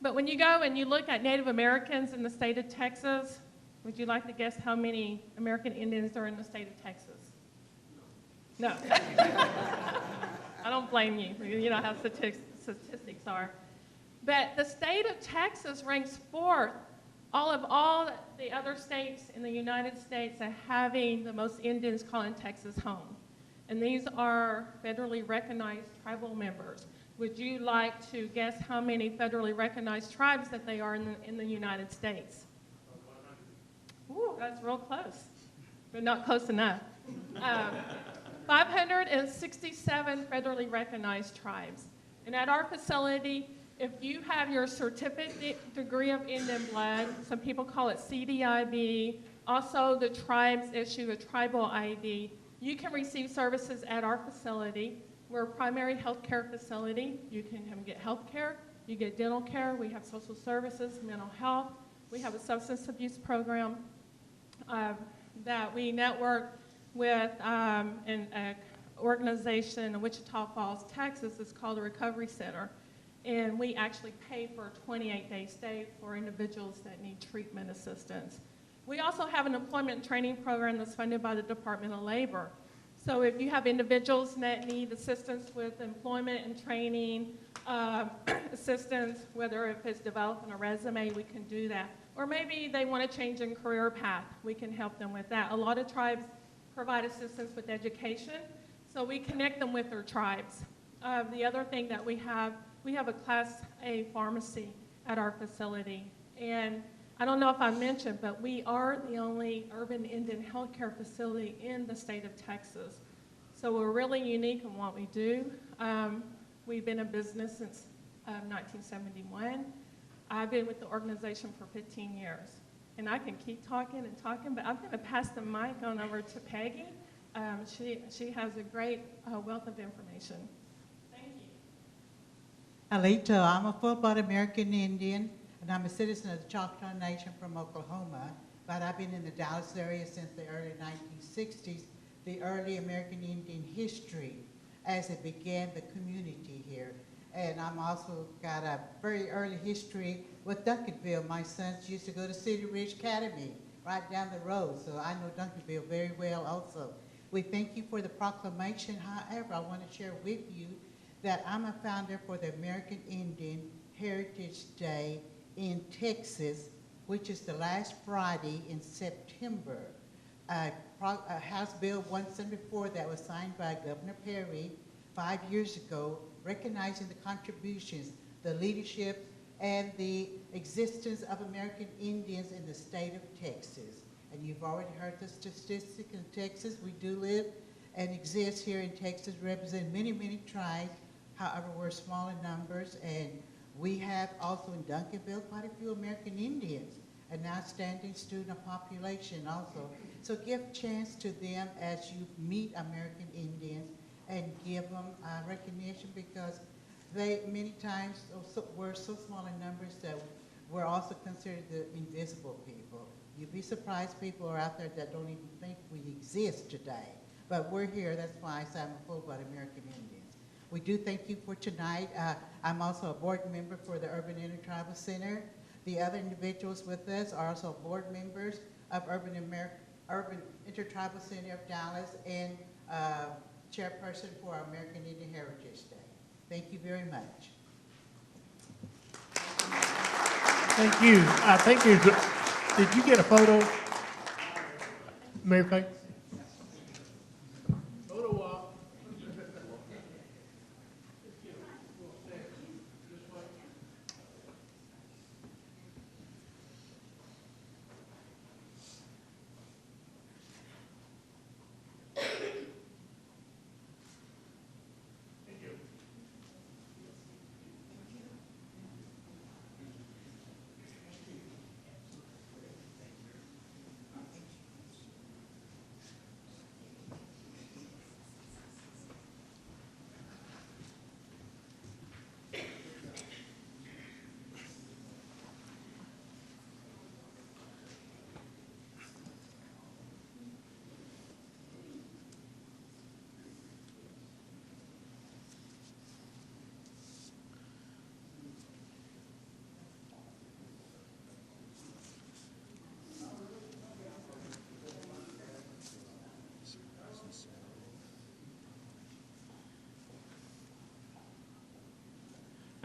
Speaker 9: But when you go and you look at Native Americans in the state of Texas, would you like to guess how many American Indians are in the state of Texas? No. I don't blame you. You know how statistics are. But the state of Texas ranks fourth of all the other states in the United States at having the most Indians calling Texas home. And these are federally recognized tribal members. Would you like to guess how many federally recognized tribes that they are in the United States? Ooh, that's real close, but not close enough. 567 federally recognized tribes. And at our facility, if you have your certificate degree of Indian blood, some people call it CDIB, also the tribes issue a tribal ID, you can receive services at our facility. We're a primary health care facility. You can get health care, you get dental care, we have social services, mental health, we have a substance abuse program that we network with an organization in Wichita Falls, Texas. It's called the Recovery Center. And we actually pay for a 28-day stay for individuals that need treatment assistance. We also have an employment training program that's funded by the Department of Labor. So if you have individuals that need assistance with employment and training, assistance, whether if it's developing a resume, we can do that. Or maybe they want to change in career path, we can help them with that. A lot of tribes provide assistance with education, so we connect them with their tribes. The other thing that we have a Class A pharmacy at our facility. And I don't know if I mentioned, but we are the only urban Indian healthcare facility in the state of Texas. So we're really unique in what we do. We've been in business since 1971. I've been with the organization for 15 years. And I can keep talking and talking, but I'm going to pass the mic on over to Peggy. She has a great wealth of information. Thank you.
Speaker 11: Alito, I'm a full-blood American Indian, and I'm a citizen of the Choctaw Nation from Oklahoma, but I've been in the Dallas area since the early 1960s, the early American Indian history as it began the community here. And I'm also got a very early history with Duncanville. My sons used to go to Cedar Ridge Academy right down the road, so I know Duncanville very well also. We thank you for the proclamation. However, I want to share with you that I'm a founder for the American Indian Heritage Day in Texas, which is the last Friday in September. House Bill 174 that was signed by Governor Perry 5 years ago, recognizing the contributions, the leadership, and the existence of American Indians in the state of Texas. And you've already heard the statistic in Texas. We do live and exist here in Texas, represent many, many tribes. However, we're small in numbers, and we have also in Duncanville quite a few American Indians, an outstanding student population also. So give a chance to them as you meet American Indians and give them recognition, because they many times we're so small in numbers that we're also considered the invisible people. You'd be surprised people are out there that don't even think we exist today. But we're here, that's why I say I'm a full-blood American Indians. We do thank you for tonight. I'm also a board member for the Urban Intertribal Center. The other individuals with us are also board members of Urban Intertribal Center of Dallas and chairperson for our American Indian Heritage Day. Thank you very much.
Speaker 1: Thank you. I think there's a, did you get a photo, Mayor Fay? Photo op.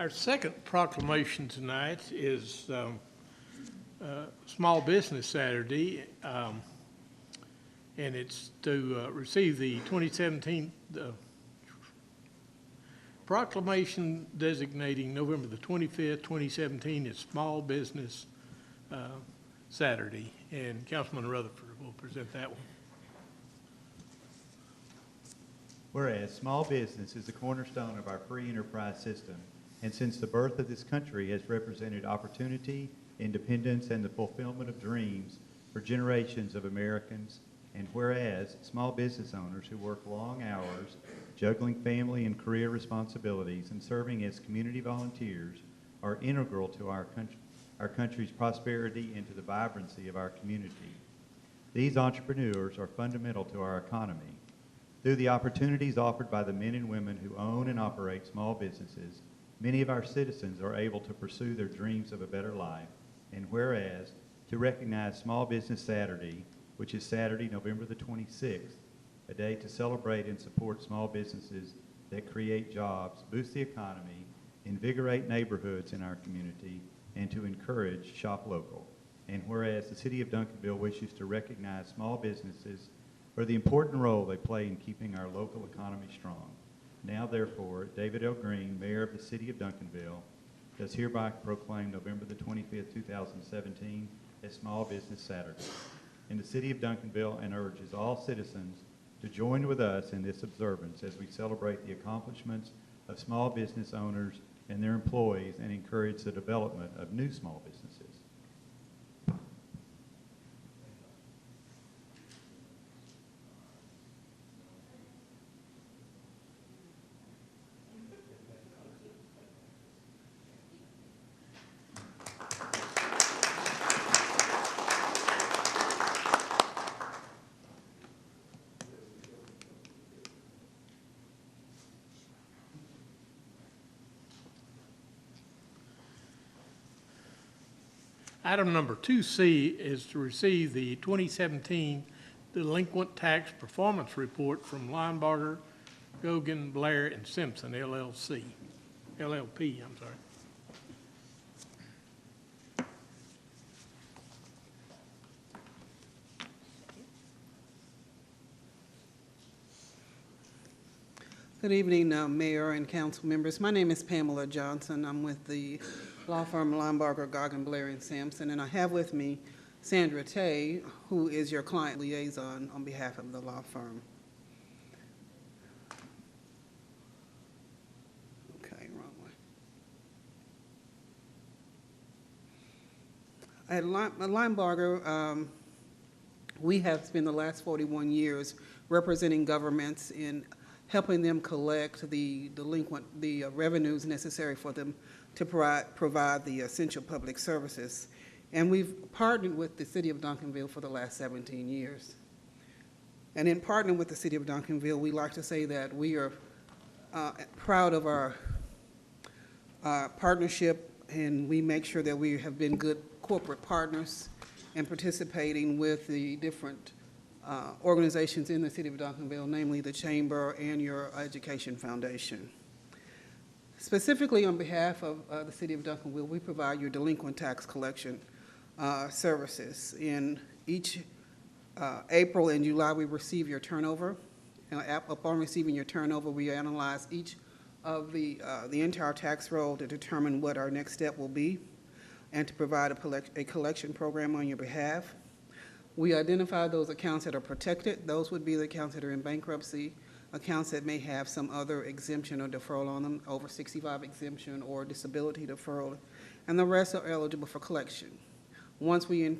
Speaker 1: Our second proclamation tonight is Small Business Saturday, and it's to receive the 2017 proclamation designating November the 25th, 2017 as Small Business Saturday, and Councilman Rutherford will present that one.
Speaker 8: Whereas small business is the cornerstone of our free enterprise system, and since the birth of this country has represented opportunity, independence, and the fulfillment of dreams for generations of Americans, and whereas small business owners who work long hours, juggling family and career responsibilities and serving as community volunteers are integral to our country's prosperity and to the vibrancy of our community. These entrepreneurs are fundamental to our economy. Through the opportunities offered by the men and women who own and operate small businesses, many of our citizens are able to pursue their dreams of a better life. And whereas, to recognize Small Business Saturday, which is Saturday, November the 26th, a day to celebrate and support small businesses that create jobs, boost the economy, invigorate neighborhoods in our community, and to encourage shop local. And whereas the City of Duncanville wishes to recognize small businesses for the important role they play in keeping our local economy strong. Now, therefore, David L. Green, Mayor of the City of Duncanville, does hereby proclaim November the 25th, 2017 as Small Business Saturday in the City of Duncanville, and urges all citizens to join with us in this observance as we celebrate the accomplishments of small business owners and their employees and encourage the development of new small businesses.
Speaker 1: Item number 2C is to receive the 2017 Delinquent Tax Performance Report from Linebarger, Gogan, Blair, and Simpson, LLP, I'm sorry.
Speaker 12: Good evening, Mayor and council members. My name is Pamela Johnson. I'm with the law firm Linebarger, Gogan, Blair, and Sampson, and I have with me Sandra Tay, who is your client liaison on behalf of the law firm. Okay, wrong way. At Linebarger, we have spent the last 41 years representing governments in helping them collect the revenues necessary for them to provide the essential public services. And we've partnered with the City of Duncanville for the last 17 years. And in partnering with the City of Duncanville, we like to say that we are proud of our partnership, and we make sure that we have been good corporate partners and participating with the different organizations in the City of Duncanville, namely the Chamber and your Education Foundation. Specifically on behalf of the City of Duncanville, we provide your delinquent tax collection services. In each April and July, we receive your turnover. Upon receiving your turnover, we analyze each of the entire tax roll to determine what our next step will be and to provide a collection program on your behalf. We identify those accounts that are protected. Those would be the accounts that are in bankruptcy, accounts that may have some other exemption or deferral on them, over 65 exemption or disability deferral, and the rest are eligible for collection. Once we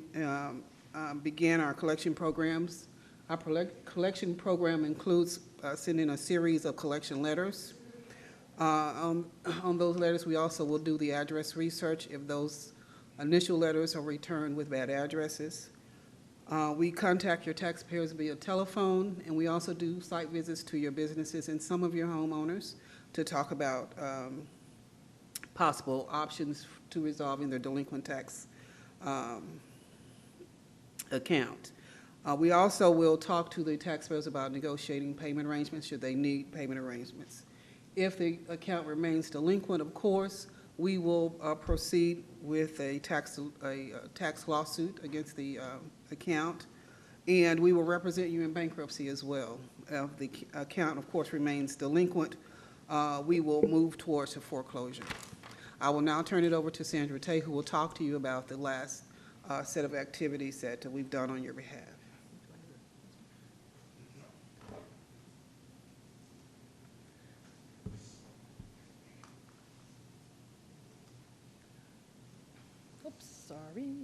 Speaker 12: begin our collection programs, our collection program includes sending a series of collection letters. On those letters, we also will do the address research if those initial letters are returned with bad addresses. We contact your taxpayers via telephone, and we also do site visits to your businesses and some of your homeowners to talk about possible options to resolving their delinquent tax account. We also will talk to the taxpayers about negotiating payment arrangements should they need payment arrangements. If the account remains delinquent, of course, we will proceed with a tax lawsuit against the account, and we will represent you in bankruptcy as well. If the account, of course, remains delinquent, we will move towards a foreclosure. I will now turn it over to Sandra Tay, who will talk to you about the last set of activities that we've done on your behalf.
Speaker 13: Oops, sorry.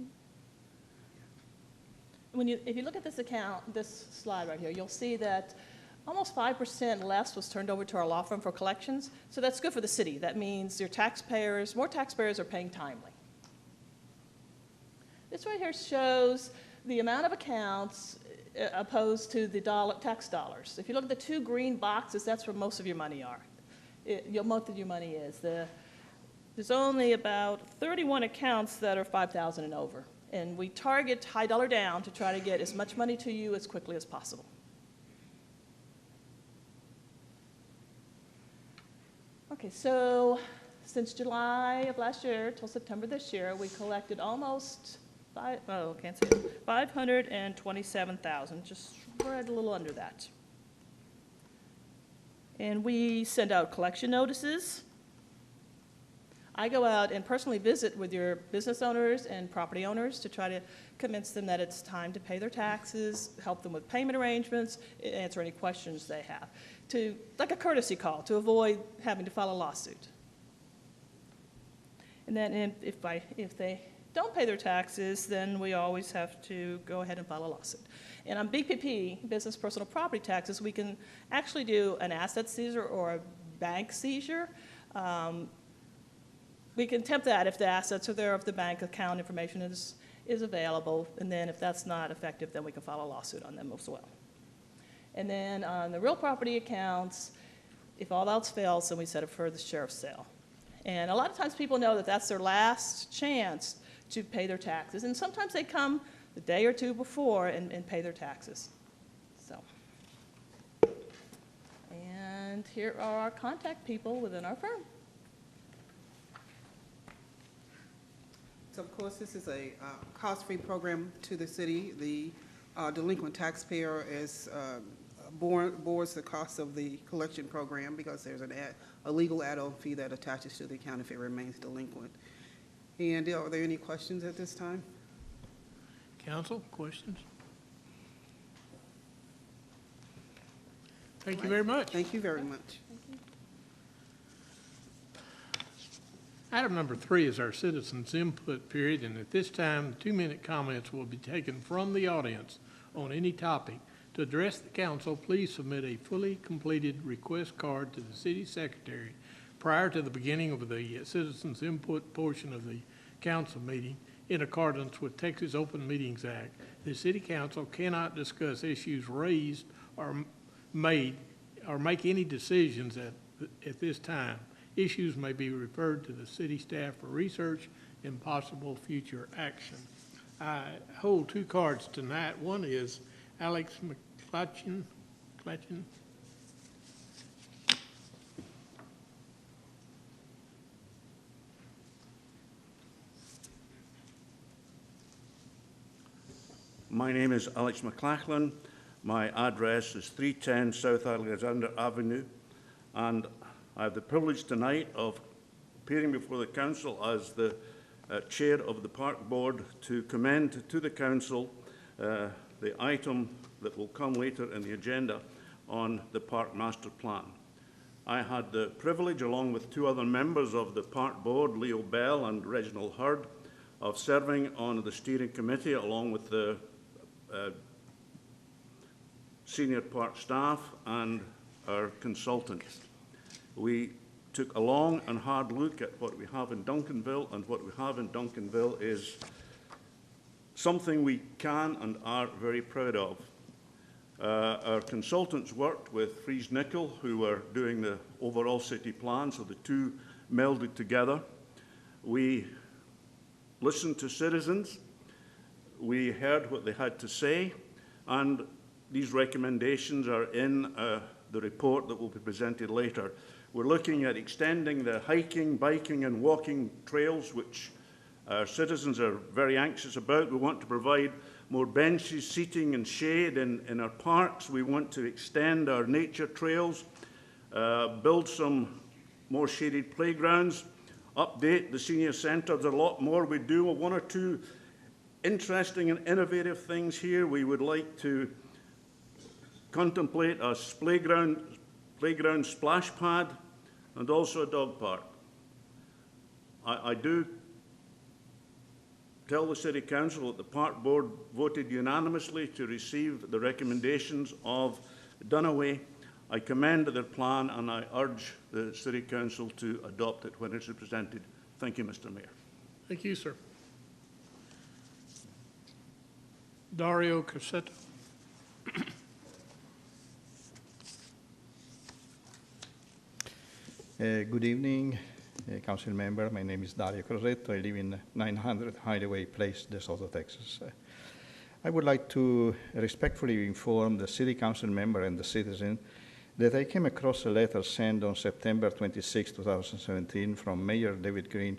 Speaker 13: If you look at this account, this slide right here, you'll see that almost 5% less was turned over to our law firm for collections. So that's good for the city. That means your taxpayers, more taxpayers are paying timely. This right here shows the amount of accounts opposed to the tax dollars. If you look at the two green boxes, that's where most of your money are. Most of your money is. There's only about 31 accounts that are $5,000 and over. And we target high dollar down to try to get as much money to you as quickly as possible. Okay, so since July of last year till September this year, we collected almost $527,000, just right a little under that. And we send out collection notices. I go out and personally visit with your business owners and property owners to try to convince them that it's time to pay their taxes, help them with payment arrangements, answer any questions they have, like a courtesy call to avoid having to file a lawsuit. And then if they don't pay their taxes, then we always have to go ahead and file a lawsuit. And on BPP, business personal property taxes, we can actually do an asset seizure or a bank seizure. We can attempt that if the assets are there, if the bank account information is available, and then if that's not effective, then we can file a lawsuit on them as well. And then on the real property accounts, if all else fails, then we set it for the sheriff's sale. And a lot of times people know that that's their last chance to pay their taxes, and sometimes they come the day or two before and pay their taxes. So, and here are our contact people within our firm.
Speaker 12: So, of course, this is a cost-free program to the city. The delinquent taxpayer boards the cost of the collection program because there's a legal add-on fee that attaches to the account if it remains delinquent. And are there any questions at this time?
Speaker 1: Council, questions? Thank you very much.
Speaker 12: Thank you very much.
Speaker 1: Item number 3 is our citizens' input period, and at this time, 2-minute comments will be taken from the audience on any topic. To address the council, please submit a fully completed request card to the city secretary prior to the beginning of the citizens' input portion of the council meeting in accordance with Texas Open Meetings Act. The city council cannot discuss issues raised or make any decisions at this time. Issues may be referred to the city staff for research and possible future action. I hold 2 cards tonight. One is Alex McClatchin.
Speaker 14: My name is Alex McLachlan. My address is 310 South Alexander Avenue, and I have the privilege tonight of appearing before the council as the chair of the park board to commend to the council the item that will come later in the agenda on the park master plan. I had the privilege, along with 2 other members of the park board, Leo Bell and Reginald Hurd, of serving on the steering committee along with the senior park staff and our consultants. We took a long and hard look at what we have in Duncanville, and what we have in Duncanville is something we can and are very proud of. Our consultants worked with Fries Nickel, who were doing the overall city plan, so the 2 melded together. We listened to citizens, we heard what they had to say, and these recommendations are in the report that will be presented later. We're looking at extending the hiking, biking, and walking trails, which our citizens are very anxious about. We want to provide more benches, seating, and shade in our parks. We want to extend our nature trails, build some more shaded playgrounds, update the senior centre. There's a lot more we do. One or two interesting and innovative things here. We would like to contemplate a playground splash pad and also a dog park. I do tell the City Council that the Park Board voted unanimously to receive the recommendations of Dunaway. I commend their plan and I urge the City Council to adopt it when it is presented. Thank you, Mr. Mayor.
Speaker 1: Thank you, sir. Dario Cassetto.
Speaker 15: Good evening, Council member. My name is Dario Crosetto. I live in 900 Hideaway Place, DeSoto, Texas. I would like to respectfully inform the City Council member and the citizen that I came across a letter sent on September 26, 2017 from Mayor David Green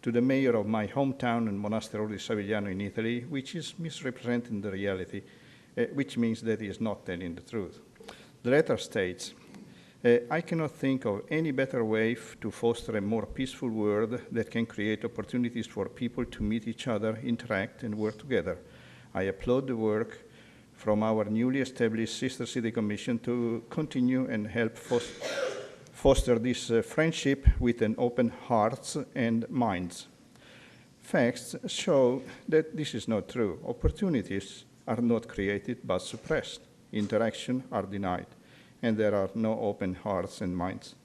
Speaker 15: to the mayor of my hometown in Monastero di Savigliano in Italy, which is misrepresenting the reality, which means that he is not telling the truth. The letter states, I cannot think of any better way to foster a more peaceful world that can create opportunities for people to meet each other, interact, and work together. I applaud the work from our newly established Sister City Commission to continue and help foster this friendship with an open hearts and minds. Facts show that this is not true. Opportunities are not created but suppressed. Interaction are denied, and there are no open hearts and minds.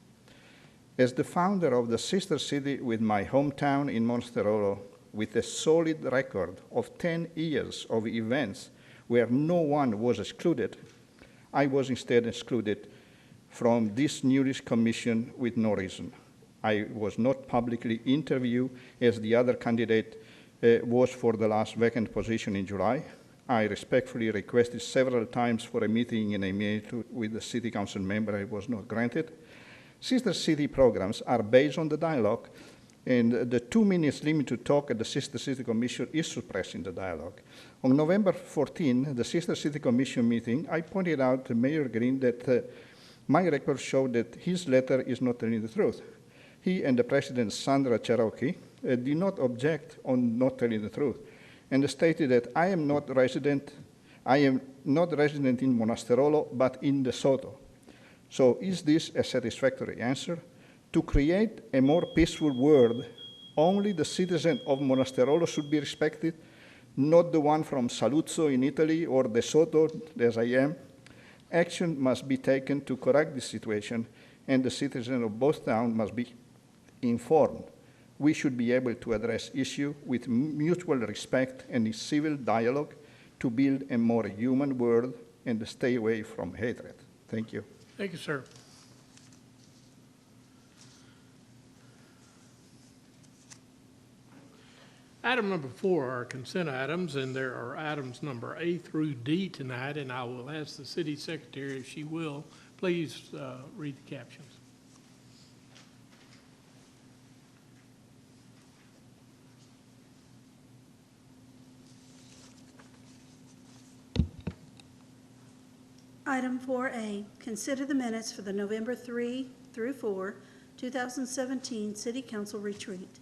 Speaker 15: As the founder of the Sister City with my hometown in Monsterolo, with a solid record of 10 years of events where no one was excluded, I was instead excluded from this newest commission with no reason. I was not publicly interviewed as the other candidate was for the last vacant position in July. I respectfully requested several times for a meeting and a meeting with the City Council member. I was not granted. Sister City programs are based on the dialogue, and the 2 minutes limit to talk at the Sister City Commission is suppressing the dialogue. On November 14, the Sister City Commission meeting, I pointed out to Mayor Green that my records show that his letter is not telling the truth. He and the President, Sandra Cherokee, did not object on not telling the truth, and stated that I am not resident in Monasterolo, but in DeSoto. So is this a satisfactory answer? To create a more peaceful world, only the citizen of Monasterolo should be respected, not the one from Saluzzo in Italy or DeSoto, as I am. Action must be taken to correct this situation, and the citizens of both towns must be informed. We should be able to address issues with mutual respect and civil dialogue to build a more human world and stay away from hatred. Thank you.
Speaker 1: Thank you, sir. Item number 4 are consent items, and there are items number A through D tonight, and I will ask the city secretary, if she will, please read the captions.
Speaker 3: Item 4A, consider the minutes for the November 3 through 4, 2017 City Council retreat.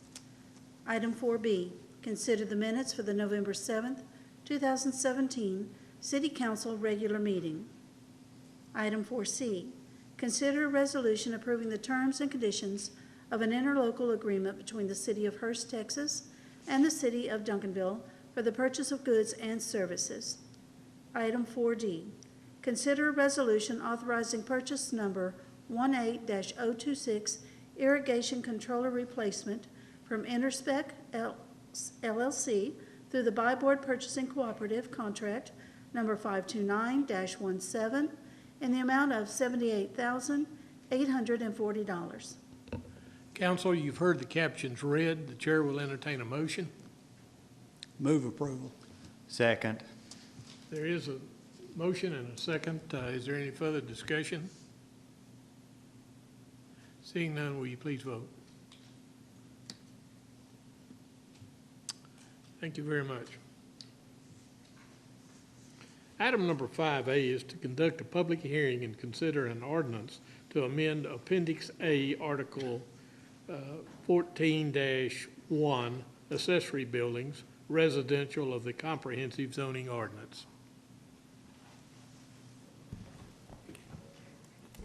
Speaker 3: Item 4B, consider the minutes for the November 7th, 2017 City Council regular meeting. Item 4C, consider a resolution approving the terms and conditions of an interlocal agreement between the City of Hurst, Texas and the City of Duncanville for the purchase of goods and services. Item 4D, consider a resolution authorizing purchase number 18-026 irrigation controller replacement from Interspec LLC through the Buy Board Purchasing Cooperative contract number 529-17 in the amount of $78,840.
Speaker 1: Council, you've heard the captions read. The chair will entertain a motion.
Speaker 7: Move approval.
Speaker 8: Second.
Speaker 1: There is a motion and a second. Is there any further discussion? Seeing none, will you please vote? Thank you very much. Item number 5A is to conduct a public hearing and consider an ordinance to amend Appendix A, Article 14-1, accessory buildings, residential of the comprehensive zoning ordinance.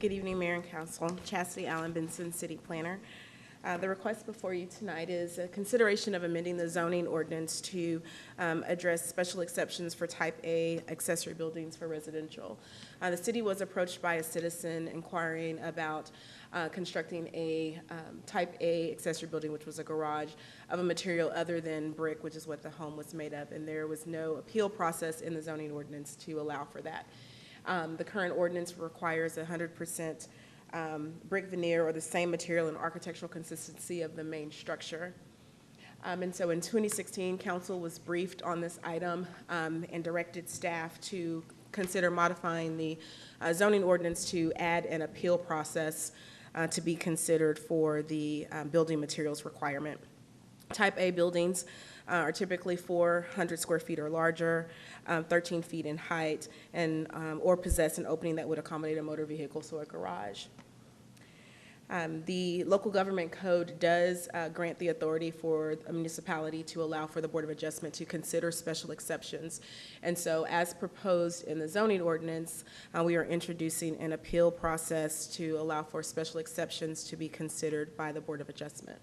Speaker 16: Good evening, Mayor and Council. Chastity Allen Benson, City Planner. The request before you tonight is a consideration of amending the zoning ordinance to address special exceptions for Type A accessory buildings for residential. The city was approached by a citizen inquiring about constructing a Type A accessory building, which was a garage, of a material other than brick, which is what the home was made of, and there was no appeal process in the zoning ordinance to allow for that. The current ordinance requires 100% brick veneer or the same material and architectural consistency of the main structure. And so in 2016, council was briefed on this item and directed staff to consider modifying the zoning ordinance to add an appeal process to be considered for the building materials requirement. Type A buildings are typically 400 square feet or larger, 13 feet in height, and or possess an opening that would accommodate a motor vehicle, so a garage. The local government code does grant the authority for a municipality to allow for the Board of Adjustment to consider special exceptions. And so as proposed in the zoning ordinance, we are introducing an appeal process to allow for special exceptions to be considered by the Board of Adjustment.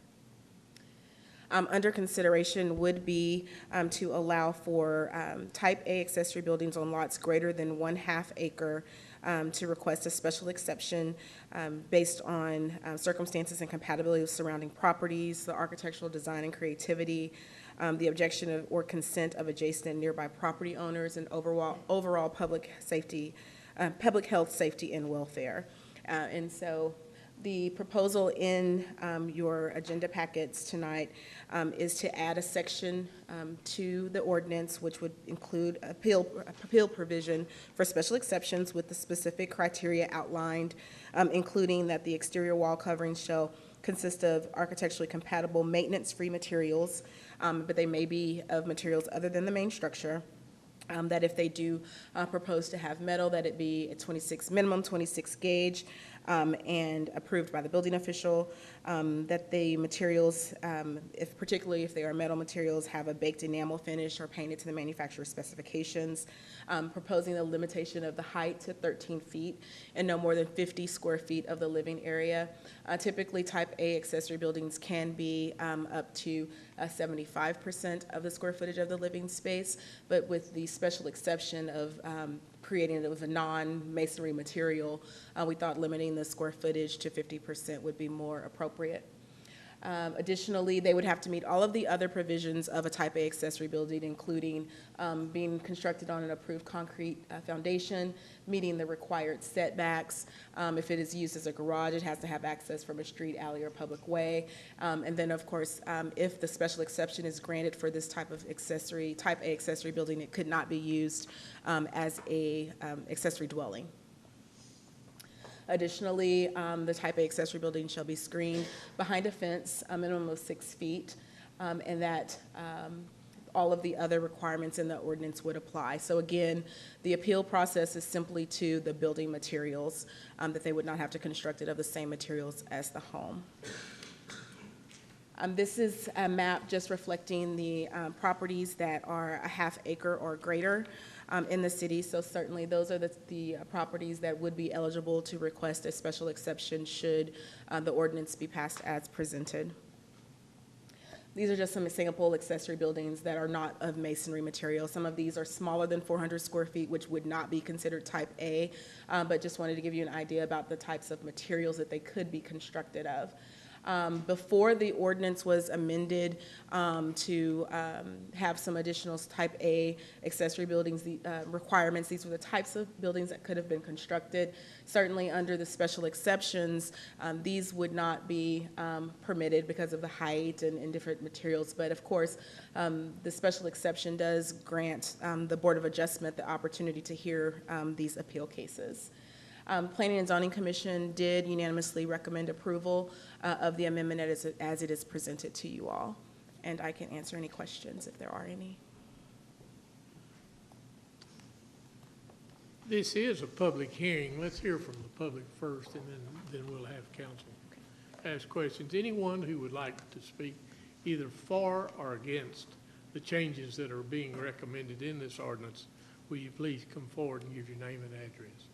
Speaker 16: Under consideration would be to allow for Type A accessory buildings on lots greater than 1/2 acre to request a special exception based on circumstances and compatibility with surrounding properties, the architectural design and creativity, the objection of, or consent of adjacent and nearby property owners, and overall public safety, public health, safety, and welfare. And so the proposal in your agenda packets tonight is to add a section to the ordinance which would include appeal provision for special exceptions with the specific criteria outlined, including that the exterior wall coverings shall consist of architecturally compatible maintenance-free materials, but they may be of materials other than the main structure. That if they do propose to have metal, that it be a minimum 26 gauge, and approved by the building official, that the materials, particularly if they are metal materials, have a baked enamel finish or painted to the manufacturer's specifications, proposing a limitation of the height to 13 feet and no more than 50 square feet of the living area. Typically, Type A accessory buildings can be up to 75% of the square footage of the living space, but with the special exception of creating it with a non-masonry material, we thought limiting the square footage to 50% would be more appropriate. Additionally, they would have to meet all of the other provisions of a Type A accessory building, including being constructed on an approved concrete foundation, meeting the required setbacks. If it is used as a garage, it has to have access from a street, alley, or public way. And then, of course, if the special exception is granted for this type of Type A accessory building, it could not be used as a accessory dwelling. Additionally, the Type A accessory building shall be screened behind a fence, a minimum of 6 feet, and that all of the other requirements in the ordinance would apply. So again, the appeal process is simply to the building materials, that they would not have to construct it of the same materials as the home. This is a map just reflecting the properties that are a 1/2 acre or greater in the city. So certainly those are the properties that would be eligible to request a special exception should the ordinance be passed as presented. These are just some sample accessory buildings that are not of masonry material. Some of these are smaller than 400 square feet, which would not be considered Type A, but just wanted to give you an idea about the types of materials that they could be constructed of. Before the ordinance was amended to have some additional Type A accessory buildings requirements, these were the types of buildings that could have been constructed. Certainly under the special exceptions, these would not be permitted because of the height and different materials. But of course, the special exception does grant the Board of Adjustment the opportunity to hear these appeal cases. Planning and Zoning Commission did unanimously recommend approval of the amendment as it is presented to you all. And I can answer any questions if there are any.
Speaker 1: This is a public hearing. Let's hear from the public first, and then we'll have council ask questions. Anyone who would like to speak either for or against the changes that are being recommended in this ordinance, will you please come forward and give your name and address?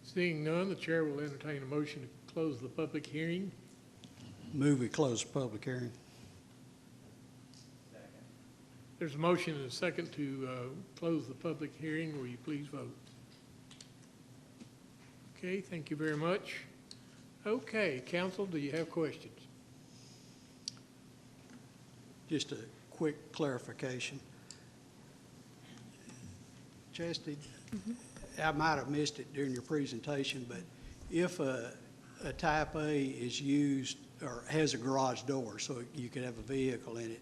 Speaker 1: Seeing none, the chair will entertain a motion to close the public hearing.
Speaker 7: Move we close the public hearing.
Speaker 1: There's a motion and a second to close the public hearing. Will you please vote? Okay, thank you very much. Okay, council, do you have questions?
Speaker 7: Just a quick clarification. Chastity, I might have missed it during your presentation, but if a type A is used or has a garage door, so you could have a vehicle in it,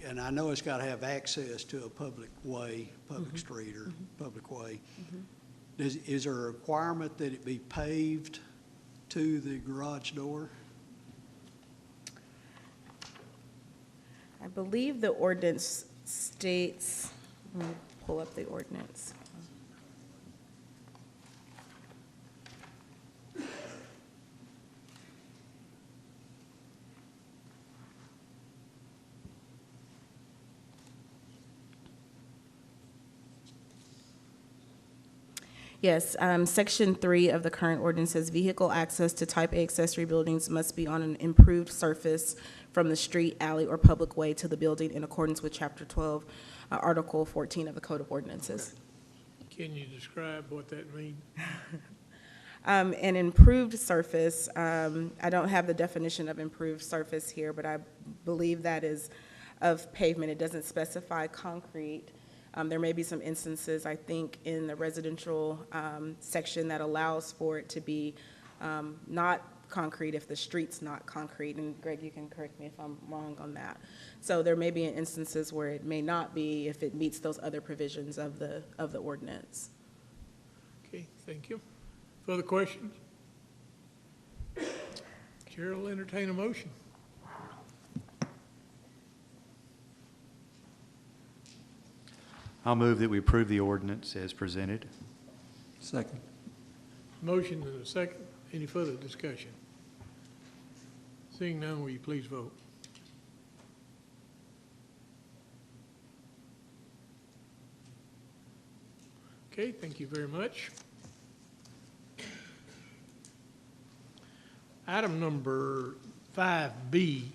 Speaker 7: and I know it's got to have access to a public way, public street or public way. Is there a requirement that it be paved to the garage door?
Speaker 16: I believe the ordinance states, let me pull up the ordinance. Yes, Section 3 of the current ordinance says vehicle access to type A accessory buildings must be on an improved surface from the street, alley, or public way to the building in accordance with Chapter 12, Article 14 of the Code of Ordinances.
Speaker 1: Can you describe what that means?
Speaker 16: An improved surface, I don't have the definition of improved surface here, but I believe that is of pavement. It doesn't specify concrete. There may be some instances, I think, in the residential section that allows for it to be not concrete if the street's not concrete. And Greg, you can correct me if I'm wrong on that. So there may be instances where it may not be if it meets those other provisions of the ordinance.
Speaker 1: Okay, thank you. Further questions? Chair will entertain a motion.
Speaker 8: I'll move that we approve the ordinance as presented.
Speaker 7: Second.
Speaker 1: Motion and a second. Any further discussion? Seeing none, will you please vote? Okay, thank you very much. Item number 5B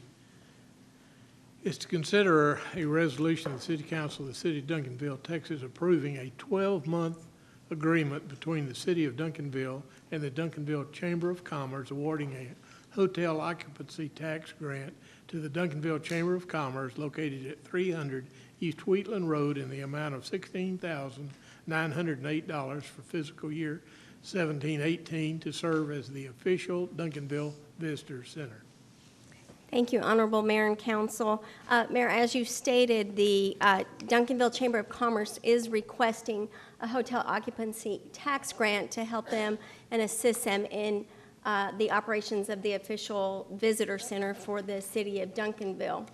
Speaker 1: is to consider a resolution of the City Council of the City of Duncanville, Texas, approving a 12-month agreement between the City of Duncanville and the Duncanville Chamber of Commerce awarding a hotel occupancy tax grant to the Duncanville Chamber of Commerce located at 300 East Wheatland Road in the amount of $16,908 for fiscal year 17-18 to serve as the official Duncanville Visitor Center.
Speaker 4: Thank you, Honorable Mayor and Council. Mayor, as you stated, the Duncanville Chamber of Commerce is requesting a hotel occupancy tax grant to help them and assist them in the operations of the official visitor center for the city of Duncanville.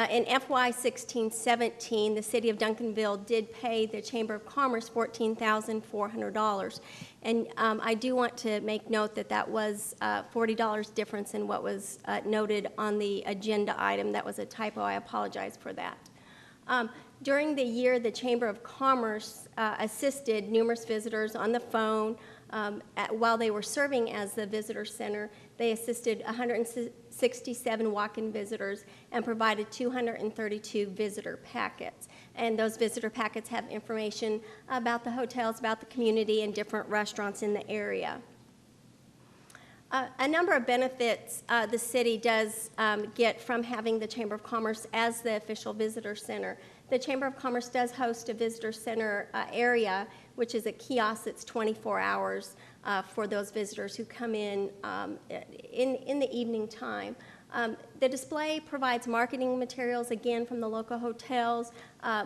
Speaker 4: In FY 16-17, the city of Duncanville did pay the Chamber of Commerce $14,400. And I do want to make note that that was $40 difference in what was noted on the agenda item. That was a typo. I apologize for that. During the year, the Chamber of Commerce assisted numerous visitors on the phone. While they were serving as the visitor center, they assisted 167 walk-in visitors and provided 232 visitor packets. And those visitor packets have information about the hotels, about the community, and different restaurants in the area. A number of benefits the city does get from having the Chamber of Commerce as the official visitor center. The Chamber of Commerce does host a visitor center area, which is a kiosk that's 24 hours for those visitors who come in the evening time. The display provides marketing materials, again, from the local hotels,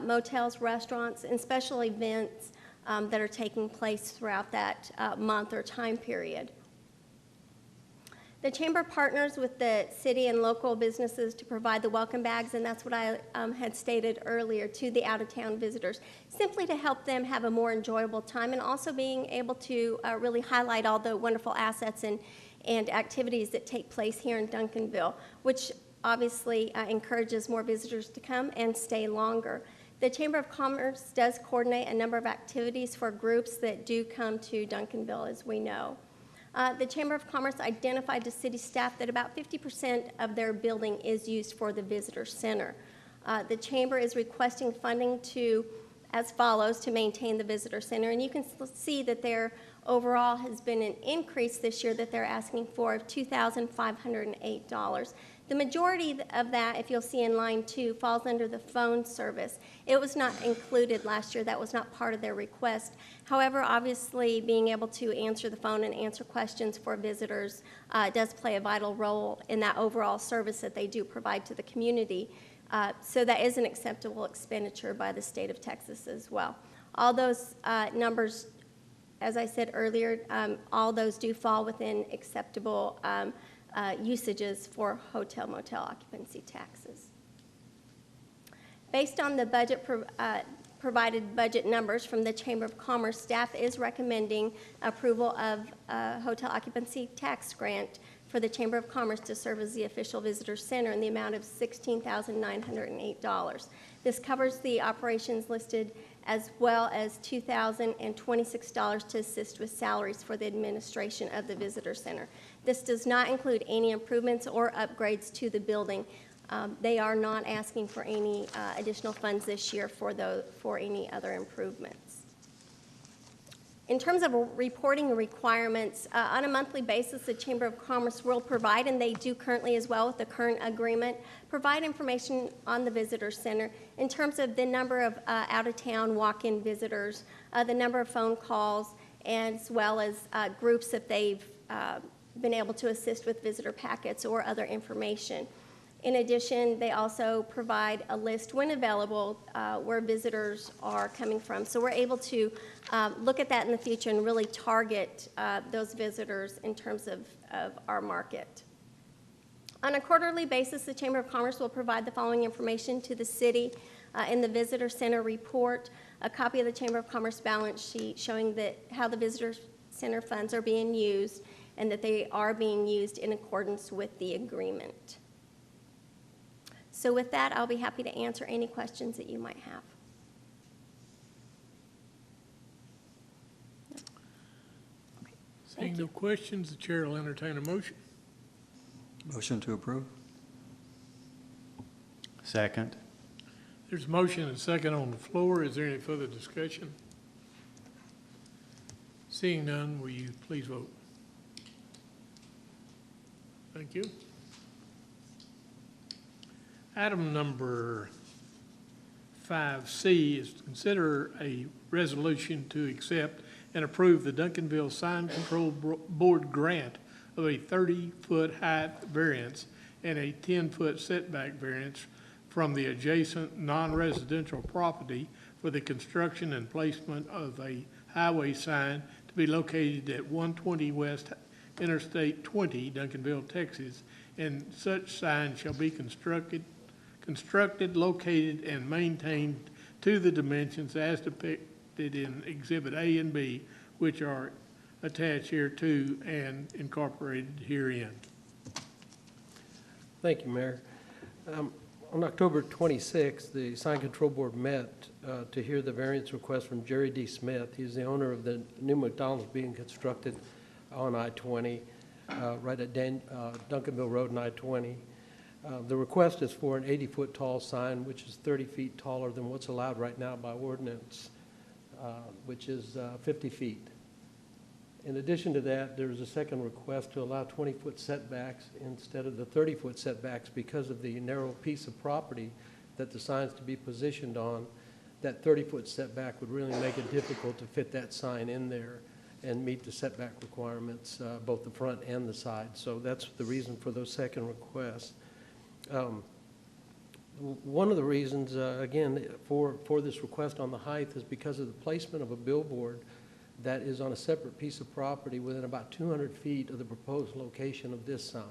Speaker 4: motels, restaurants, and special events that are taking place throughout that month or time period. The Chamber partners with the city and local businesses to provide the welcome bags, and that's what I had stated earlier, to the out-of-town visitors, simply to help them have a more enjoyable time, and also being able to really highlight all the wonderful assets and activities that take place here in Duncanville, which obviously encourages more visitors to come and stay longer. The Chamber of Commerce does coordinate a number of activities for groups that do come to Duncanville, as we know. The Chamber of Commerce identified to city staff that about 50% of their building is used for the visitor center. The Chamber is requesting funding as follows to maintain the visitor center, and you can see that there overall has been an increase this year that they're asking for of $2,508. The majority of that, if you'll see in line 2, falls under the phone service. It was not included last year. That was not part of their request. However, obviously, being able to answer the phone and answer questions for visitors does play a vital role in that overall service that they do provide to the community. So that is an acceptable expenditure by the state of Texas as well. All those numbers, as I said earlier, all those do fall within acceptable usages for hotel motel occupancy taxes. Based on the provided budget numbers from the Chamber of Commerce, staff is recommending approval of a hotel occupancy tax grant for the Chamber of Commerce to serve as the official visitor center in the amount of $16,908. This covers the operations listed as well as $2,026 to assist with salaries for the administration of the visitor center. This does not include any improvements or upgrades to the building. They are not asking for any additional funds this year for any other improvements. In terms of reporting requirements, on a monthly basis, the Chamber of Commerce will provide, and they do currently as well with the current agreement, provide information on the visitor center in terms of the number of out-of-town walk-in visitors, the number of phone calls, as well as groups that they've been able to assist with visitor packets or other information. In addition, they also provide a list, when available, where visitors are coming from. So we're able to look at that in the future and really target those visitors in terms of our market. On a quarterly basis, the Chamber of Commerce will provide the following information to the city in the Visitor Center report, a copy of the Chamber of Commerce balance sheet showing how the Visitor Center funds are being used and that they are being used in accordance with the agreement. So with that, I'll be happy to answer any questions that you might have.
Speaker 1: Seeing no questions, the chair will entertain a motion.
Speaker 17: Motion to approve.
Speaker 8: Second.
Speaker 1: There's a motion and a second on the floor. Is there any further discussion? Seeing none, will you please vote? Thank you. Item number 5C is to consider a resolution to accept and approve the Duncanville Sign Control Board grant of a 30-foot height variance and a 10-foot setback variance from the adjacent non-residential property for the construction and placement of a highway sign to be located at 120 West Interstate 20, Duncanville, Texas, and such sign shall be constructed, located, and maintained to the dimensions as depicted in Exhibit A and B, which are attached hereto and incorporated herein.
Speaker 5: Thank you, Mayor. On October 26th, the Sign Control Board met to hear the variance request from Jerry D. Smith. He's the owner of the new McDonald's being constructed on I-20, right at Duncanville Road and I-20. The request is for an 80-foot tall sign, which is 30 feet taller than what's allowed right now by ordinance, which is 50 feet. In addition to that, there's a second request to allow 20-foot setbacks instead of the 30-foot setbacks because of the narrow piece of property that the sign's to be positioned on. That 30-foot setback would really make it difficult to fit that sign in there. and meet the setback requirements, both the front and the side. So that's the reason for those second requests. One of the reasons, again, for this request on the height is because of the placement of a billboard that is on a separate piece of property within about 200 feet of the proposed location of this sign.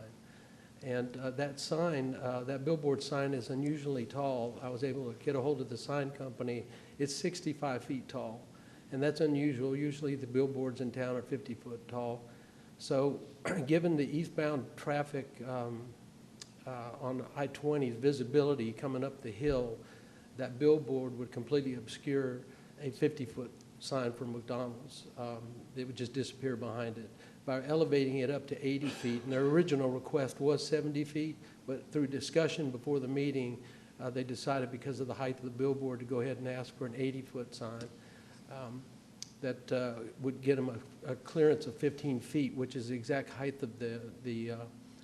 Speaker 5: And that sign, that billboard sign is unusually tall. I was able to get a hold of the sign company. It's 65 feet tall, and that's unusual. Usually the billboards in town are 50 foot tall. So given the eastbound traffic on I-20's visibility coming up the hill, that billboard would completely obscure a 50-foot sign for McDonald's. It would just disappear behind it. By elevating it up to 80 feet, and their original request was 70 feet, but through discussion before the meeting, they decided because of the height of the billboard to go ahead and ask for an 80-foot sign that would get them a clearance of 15 feet, which is the exact height of the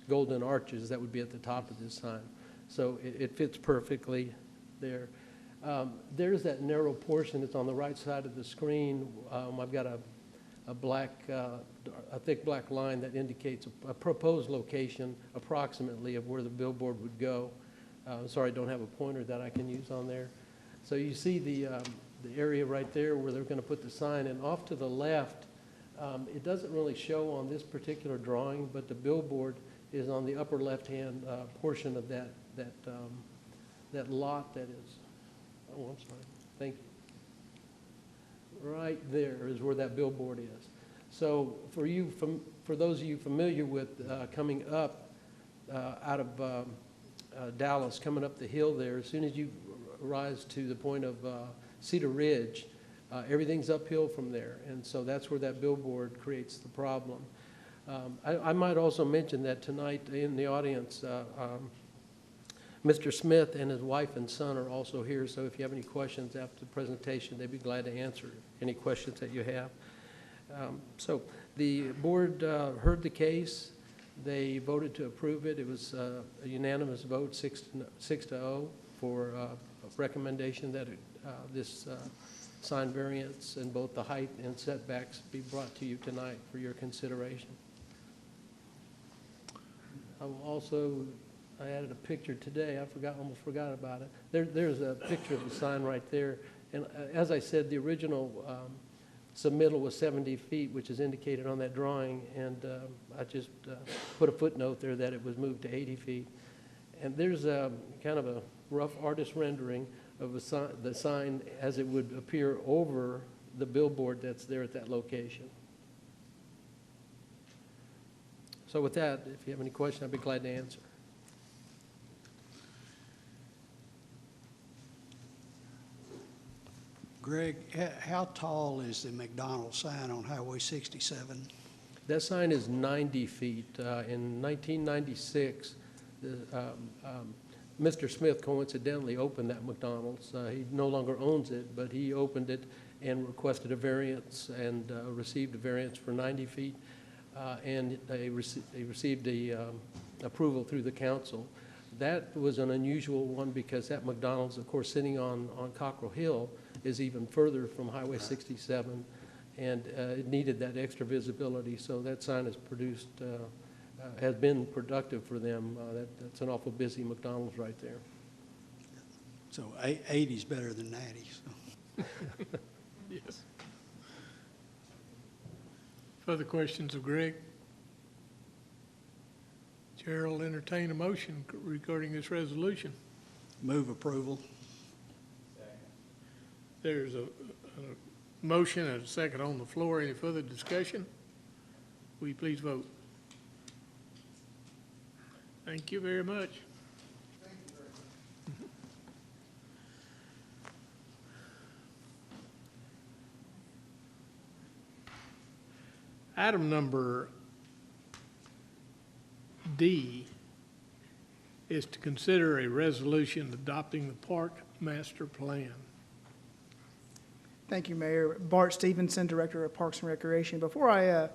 Speaker 5: golden arches that would be at the top of this sign. So it fits perfectly there. There's that narrow portion that's on the right side of the screen. I've got a thick black line that indicates a proposed location approximately of where the billboard would go. Sorry, I don't have a pointer that I can use on there. So you see the area right there where they're going to put the sign, and off to the left, it doesn't really show on this particular drawing, but the billboard is on the upper left-hand portion of that lot that is, oh, I'm sorry, thank you. Right there is where that billboard is. So for those of you familiar with coming up out of Dallas, coming up the hill there, as soon as you rise to the point of Cedar Ridge, everything's uphill from there. And so that's where that billboard creates the problem. I might also mention that tonight in the audience, Mr. Smith and his wife and son are also here, so if you have any questions after the presentation, they'd be glad to answer any questions that you have. So the board heard the case. They voted to approve it. It was a unanimous vote, 6-0, for a recommendation that this sign variance in both the height and setbacks be brought to you tonight for your consideration. I will also, I added a picture today. I almost forgot about it. There's a picture of the sign right there. And as I said, the original submittal was 70 feet, which is indicated on that drawing. And I just put a footnote there that it was moved to 80 feet. And there's kind of a rough artist rendering of the sign as it would appear over the billboard that's there at that location. So with that, if you have any questions, I'd be glad to answer.
Speaker 7: Greg, how tall is the McDonald's sign on Highway 67?
Speaker 5: That sign is 90 feet. In 1996, Mr. Smith coincidentally opened that McDonald's. He no longer owns it, but he opened it and requested a variance and received a variance for 90 feet. And they received the approval through the council. That was an unusual one because that McDonald's, of course, sitting on Cockrell Hill, is even further from Highway 67, and it needed that extra visibility. So that sign is produced, has been productive for them. That's an awful busy McDonald's right there.
Speaker 7: So 80 is better than 90. So.
Speaker 1: Yes. Further questions of Greg? Chair will entertain a motion regarding this resolution.
Speaker 7: Move approval.
Speaker 1: There's a motion and a second on the floor. Any further discussion? Will you please vote? Thank you very much.
Speaker 7: Thank you very much.
Speaker 1: Item number D is to consider a resolution adopting the park master plan.
Speaker 18: Thank you, Mayor. Bart Stevenson, Director of Parks and Recreation. Before I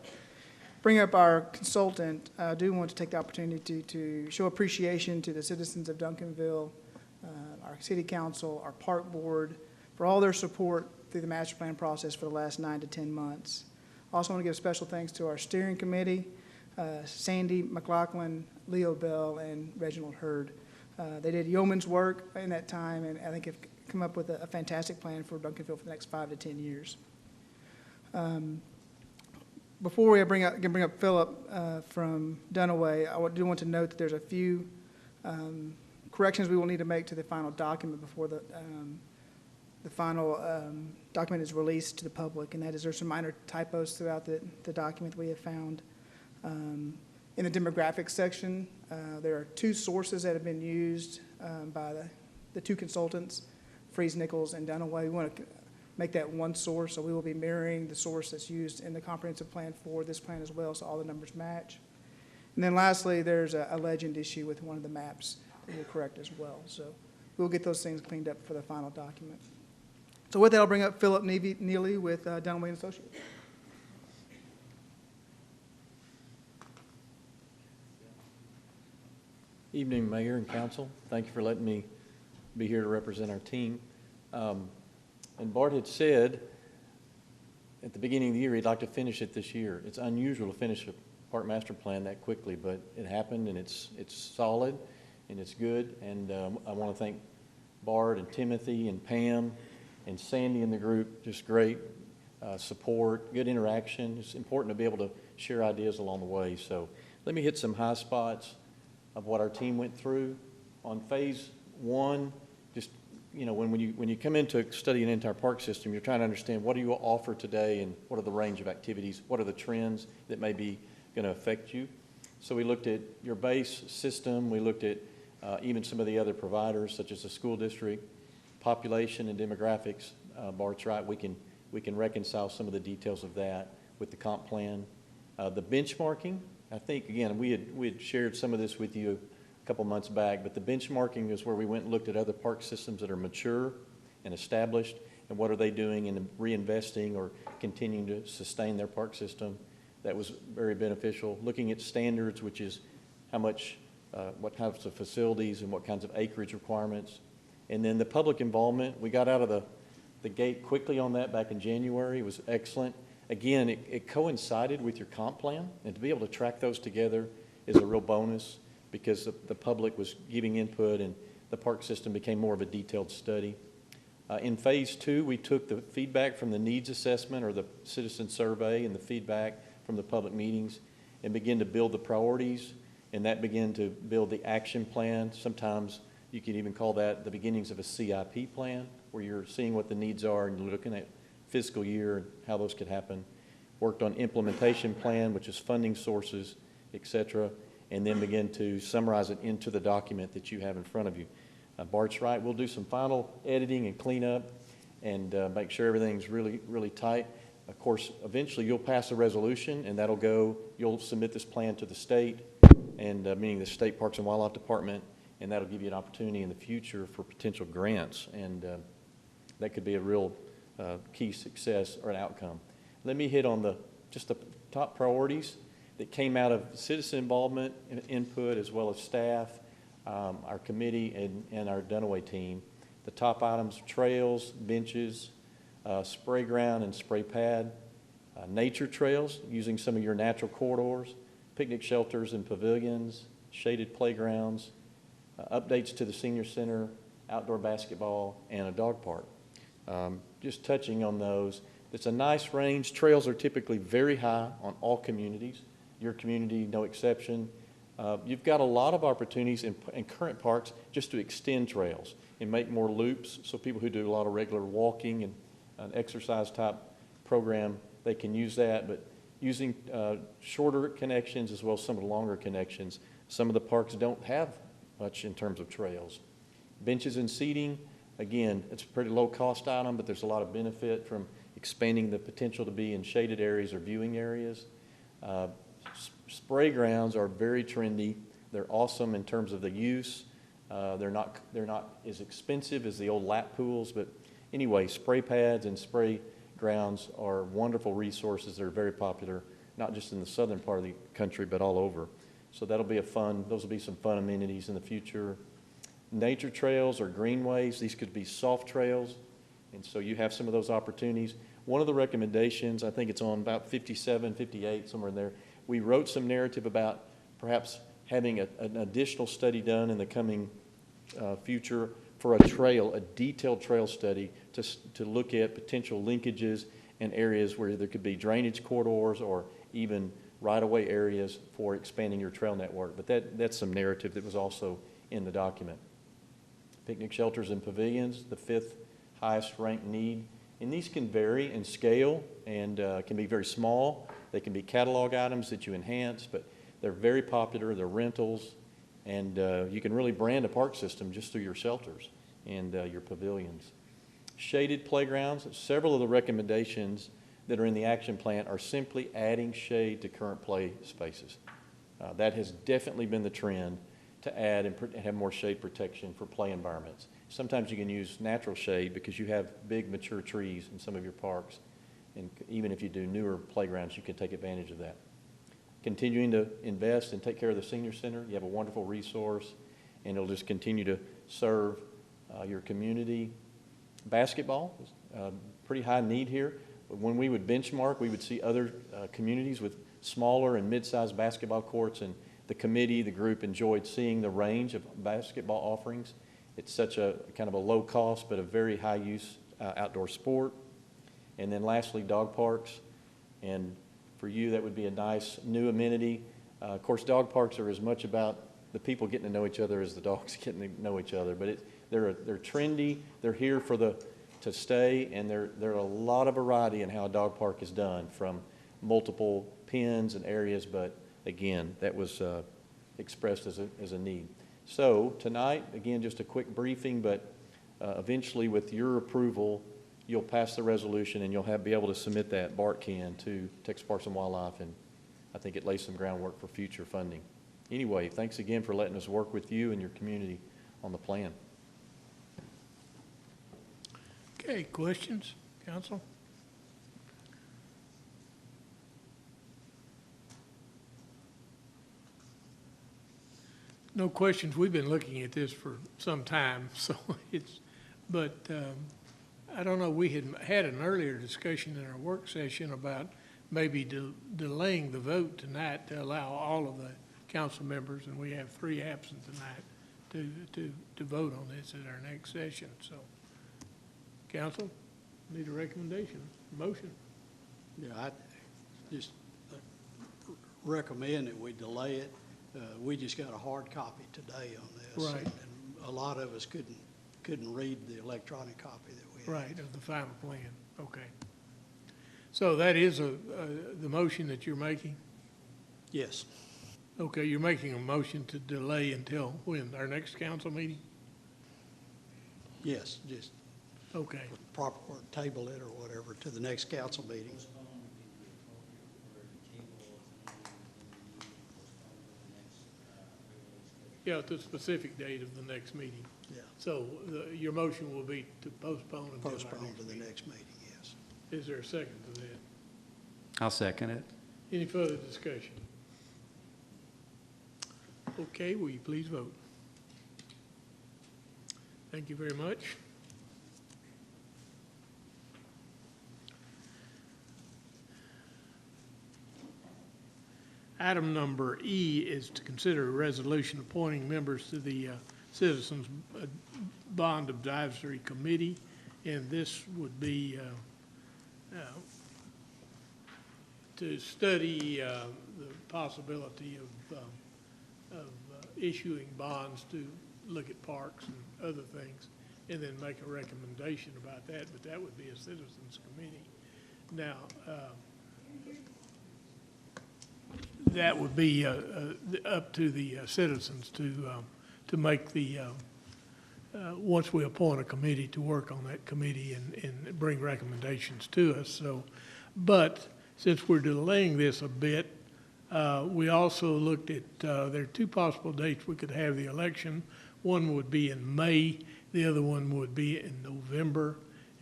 Speaker 18: bring up our consultant, I do want to take the opportunity to show appreciation to the citizens of Duncanville, our city council, our park board, for all their support through the master plan process for the last 9 to 10 months. Also want to give special thanks to our steering committee, Sandy McLaughlin, Leo Bell, and Reginald Hurd. They did yeoman's work in that time, and I think have come up with a fantastic plan for Duncanville for the next 5 to 10 years. Before we bring up Philip from Dunaway, I do want to note that there's a few corrections we will need to make to the final document before the final document is released to the public, and that is there's some minor typos throughout the document that we have found. In the demographics section, there are 2 sources that have been used by the 2 consultants, Freeze, Nichols, and Dunaway. We want to make that one source, so we will be mirroring the source that's used in the comprehensive plan for this plan as well, so all the numbers match. And then lastly, there's a legend issue with one of the maps that we'll correct as well. So we'll get those things cleaned up for the final document. So with that, I'll bring up Philip Neely with Dunaway & Associates.
Speaker 19: Evening, Mayor and Council. Thank you for letting me be here to represent our team. And Bart had said at the beginning of the year he'd like to finish it this year. It's unusual to finish a park master plan that quickly, but it happened, and it's solid and it's good. And I want to thank Bart and Timothy and Pam and Sandy and the group. Just great support, good interaction. It's important to be able to share ideas along the way. So let me hit some high spots of what our team went through. On phase 1, just, you know, when you come into studying an entire park system, you're trying to understand what do you offer today and what are the range of activities, what are the trends that may be going to affect you. So we looked at your base system, we looked at even some of the other providers such as the school district, population and demographics. Bart's right, we can reconcile some of the details of that with the comp plan. The benchmarking, I think, again, we had shared some of this with you a couple months back, but the benchmarking is where we went and looked at other park systems that are mature and established, and what are they doing in reinvesting or continuing to sustain their park system. That was very beneficial. Looking at standards, which is how much, what types of facilities and what kinds of acreage requirements. And then the public involvement, we got out of the gate quickly on that back in January. It was excellent. Again, it coincided with your comp plan, and to be able to track those together is a real bonus because the public was giving input and the park system became more of a detailed study. In phase 2, we took the feedback from the needs assessment or the citizen survey and the feedback from the public meetings and begin to build the priorities, and that began to build the action plan. Sometimes you could even call that the beginnings of a CIP plan, where you're seeing what the needs are and you're looking at fiscal year and how those could happen. Worked on implementation plan, which is funding sources, et cetera, and then begin to summarize it into the document that you have in front of you. Bart's right, we'll do some final editing and cleanup and make sure everything's really, really tight. Of course, eventually you'll pass a resolution and that'll go, you'll submit this plan to the state, and meaning the State Parks and Wildlife Department, and that'll give you an opportunity in the future for potential grants, and that could be a real key success or an outcome. Let me hit on just the top priorities that came out of citizen involvement and input, as well as staff, our committee, and our Dunaway team. The top items: trails, benches, spray ground and spray pad, nature trails using some of your natural corridors, picnic shelters and pavilions, shaded playgrounds, updates to the senior center, outdoor basketball, and a dog park. Just touching on those, it's a nice range. Trails are typically very high on all communities. Your community, no exception. You've got a lot of opportunities in current parks just to extend trails and make more loops, so people who do a lot of regular walking and an exercise type program, they can use that, but using shorter connections as well as some of the longer connections. Some of the parks don't have much in terms of trails. Benches and seating, again, it's a pretty low cost item, but there's a lot of benefit from expanding the potential to be in shaded areas or viewing areas. Spray grounds are very trendy. They're awesome in terms of the use. They're not as expensive as the old lap pools, but anyway, spray pads and spray grounds are wonderful resources. They're very popular, not just in the southern part of the country, but all over. So that'll be those will be some fun amenities in the future. Nature trails or greenways, these could be soft trails And so you have some of those opportunities. One of the recommendations, I think it's on about 57, 58, somewhere in there, we wrote some narrative about perhaps having an additional study done in the coming future for a trail, a detailed trail study to look at potential linkages and areas where there could be drainage corridors or even right-of-way areas for expanding your trail network. But that's some narrative that was also in the document. Picnic shelters and pavilions, the 5th highest ranked need. And these can vary in scale and can be very small. They can be catalog items that you enhance, but they're very popular. They're rentals, and you can really brand a park system just through your shelters and your pavilions. Shaded playgrounds, several of the recommendations that are in the action plan are simply adding shade to current play spaces. That has definitely been the trend, to add and have more shade protection for play environments. Sometimes you can use natural shade because you have big mature trees in some of your parks. And even if you do newer playgrounds, you can take advantage of that. Continuing to invest and take care of the senior center. You have a wonderful resource, and it'll just continue to serve your community. Basketball is pretty high need here. But when we would benchmark, we would see other communities with smaller and mid-sized basketball courts, and the committee, the group enjoyed seeing the range of basketball offerings. It's such a kind of a low cost but a very high use outdoor sport. And then lastly, dog parks. And for you, that would be a nice new amenity. Of course, dog parks are as much about the people getting to know each other as the dogs getting to know each other. But they're trendy. They're here to stay, and there are a lot of variety in how a dog park is done, from multiple pens and areas. But again, that was expressed as a need. So tonight, again, just a quick briefing, but eventually with your approval, you'll pass the resolution and you'll be able to submit that, Bart can, to Texas Parks and Wildlife, and I think it lays some groundwork for future funding. Anyway, thanks again for letting us work with you and your community on the plan.
Speaker 1: Okay, questions, council? No questions. We've been looking at this for some time, so but I don't know, we had an earlier discussion in our work session about maybe delaying the vote tonight to allow all of the council members, and we have 3 absent tonight, to vote on this at our next session. So, council, need a recommendation, motion?
Speaker 7: Yeah, I just recommend that we delay it. We just got a hard copy today on this.
Speaker 1: Right.
Speaker 7: And a lot of us couldn't read the electronic copy that we had.
Speaker 1: Right, of the final plan, okay. So that is the motion that you're making?
Speaker 7: Yes.
Speaker 1: Okay, you're making a motion to delay until when, our next council meeting?
Speaker 7: Yes, just
Speaker 1: Okay,
Speaker 7: proper, or table it or whatever to the next council meeting.
Speaker 1: yeah, the specific date of the next meeting.
Speaker 7: Yeah.
Speaker 1: So your motion will be to postpone until our
Speaker 7: Postpone
Speaker 1: next
Speaker 7: to the
Speaker 1: meeting.
Speaker 7: next meeting, yes.
Speaker 1: Is there a second to that?
Speaker 8: I'll second it.
Speaker 1: Any further discussion? Okay, will you please vote? Thank you very much. Item number E is to consider a resolution appointing members to the Citizens Bond Advisory Committee, and this would be to study the possibility of issuing bonds to look at parks and other things, and then make a recommendation about that, but that would be a citizens committee. Now, that would be up to the citizens to make the, once we appoint a committee, to work on that committee and bring recommendations to us. So, but since we're delaying this a bit, we also looked at, there are 2 possible dates we could have the election. One would be in May, the other one would be in November.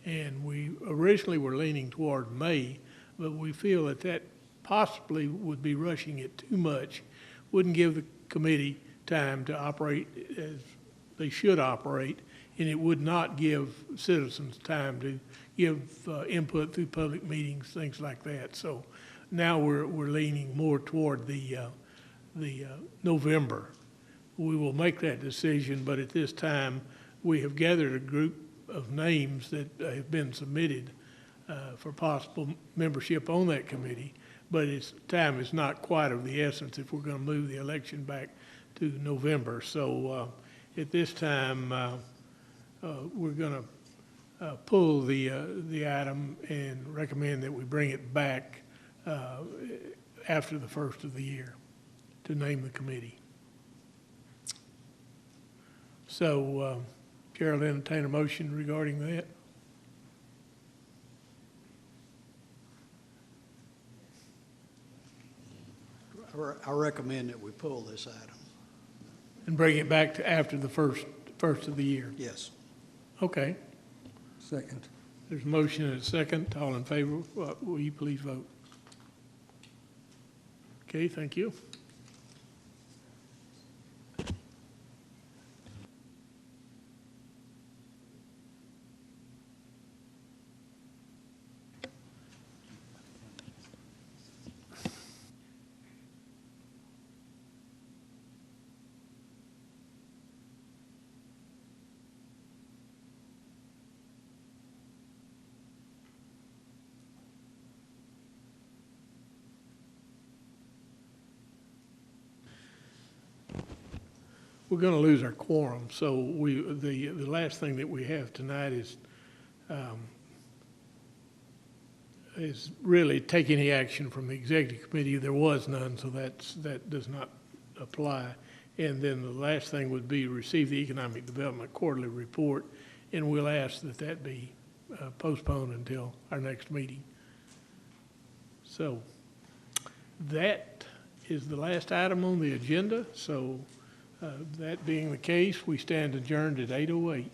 Speaker 1: And we originally were leaning toward May, but we feel that possibly would be rushing it too much, wouldn't give the committee time to operate as they should operate, and it would not give citizens time to give input through public meetings, things like that. So now we're leaning more toward the November. We will make that decision, but at this time, we have gathered a group of names that have been submitted for possible membership on that committee, but time is not quite of the essence if we're going to move the election back to November. So at this time, we're going to pull the item and recommend that we bring it back after the first of the year to name the committee. So, Chair will entertain a motion regarding that.
Speaker 7: I recommend that we pull this item.
Speaker 1: And bring it back to after the first of the year.
Speaker 7: Yes.
Speaker 1: Okay.
Speaker 17: Second.
Speaker 1: There's a motion and a second. All in favor, will you please vote? Okay, thank you. We're going to lose our quorum, so the last thing that we have tonight is really take any action from the executive committee. There was none, so that does not apply. And then the last thing would be receive the economic development quarterly report, and we'll ask that be postponed until our next meeting. So that is the last item on the agenda. So that being the case, we stand adjourned at 8:08.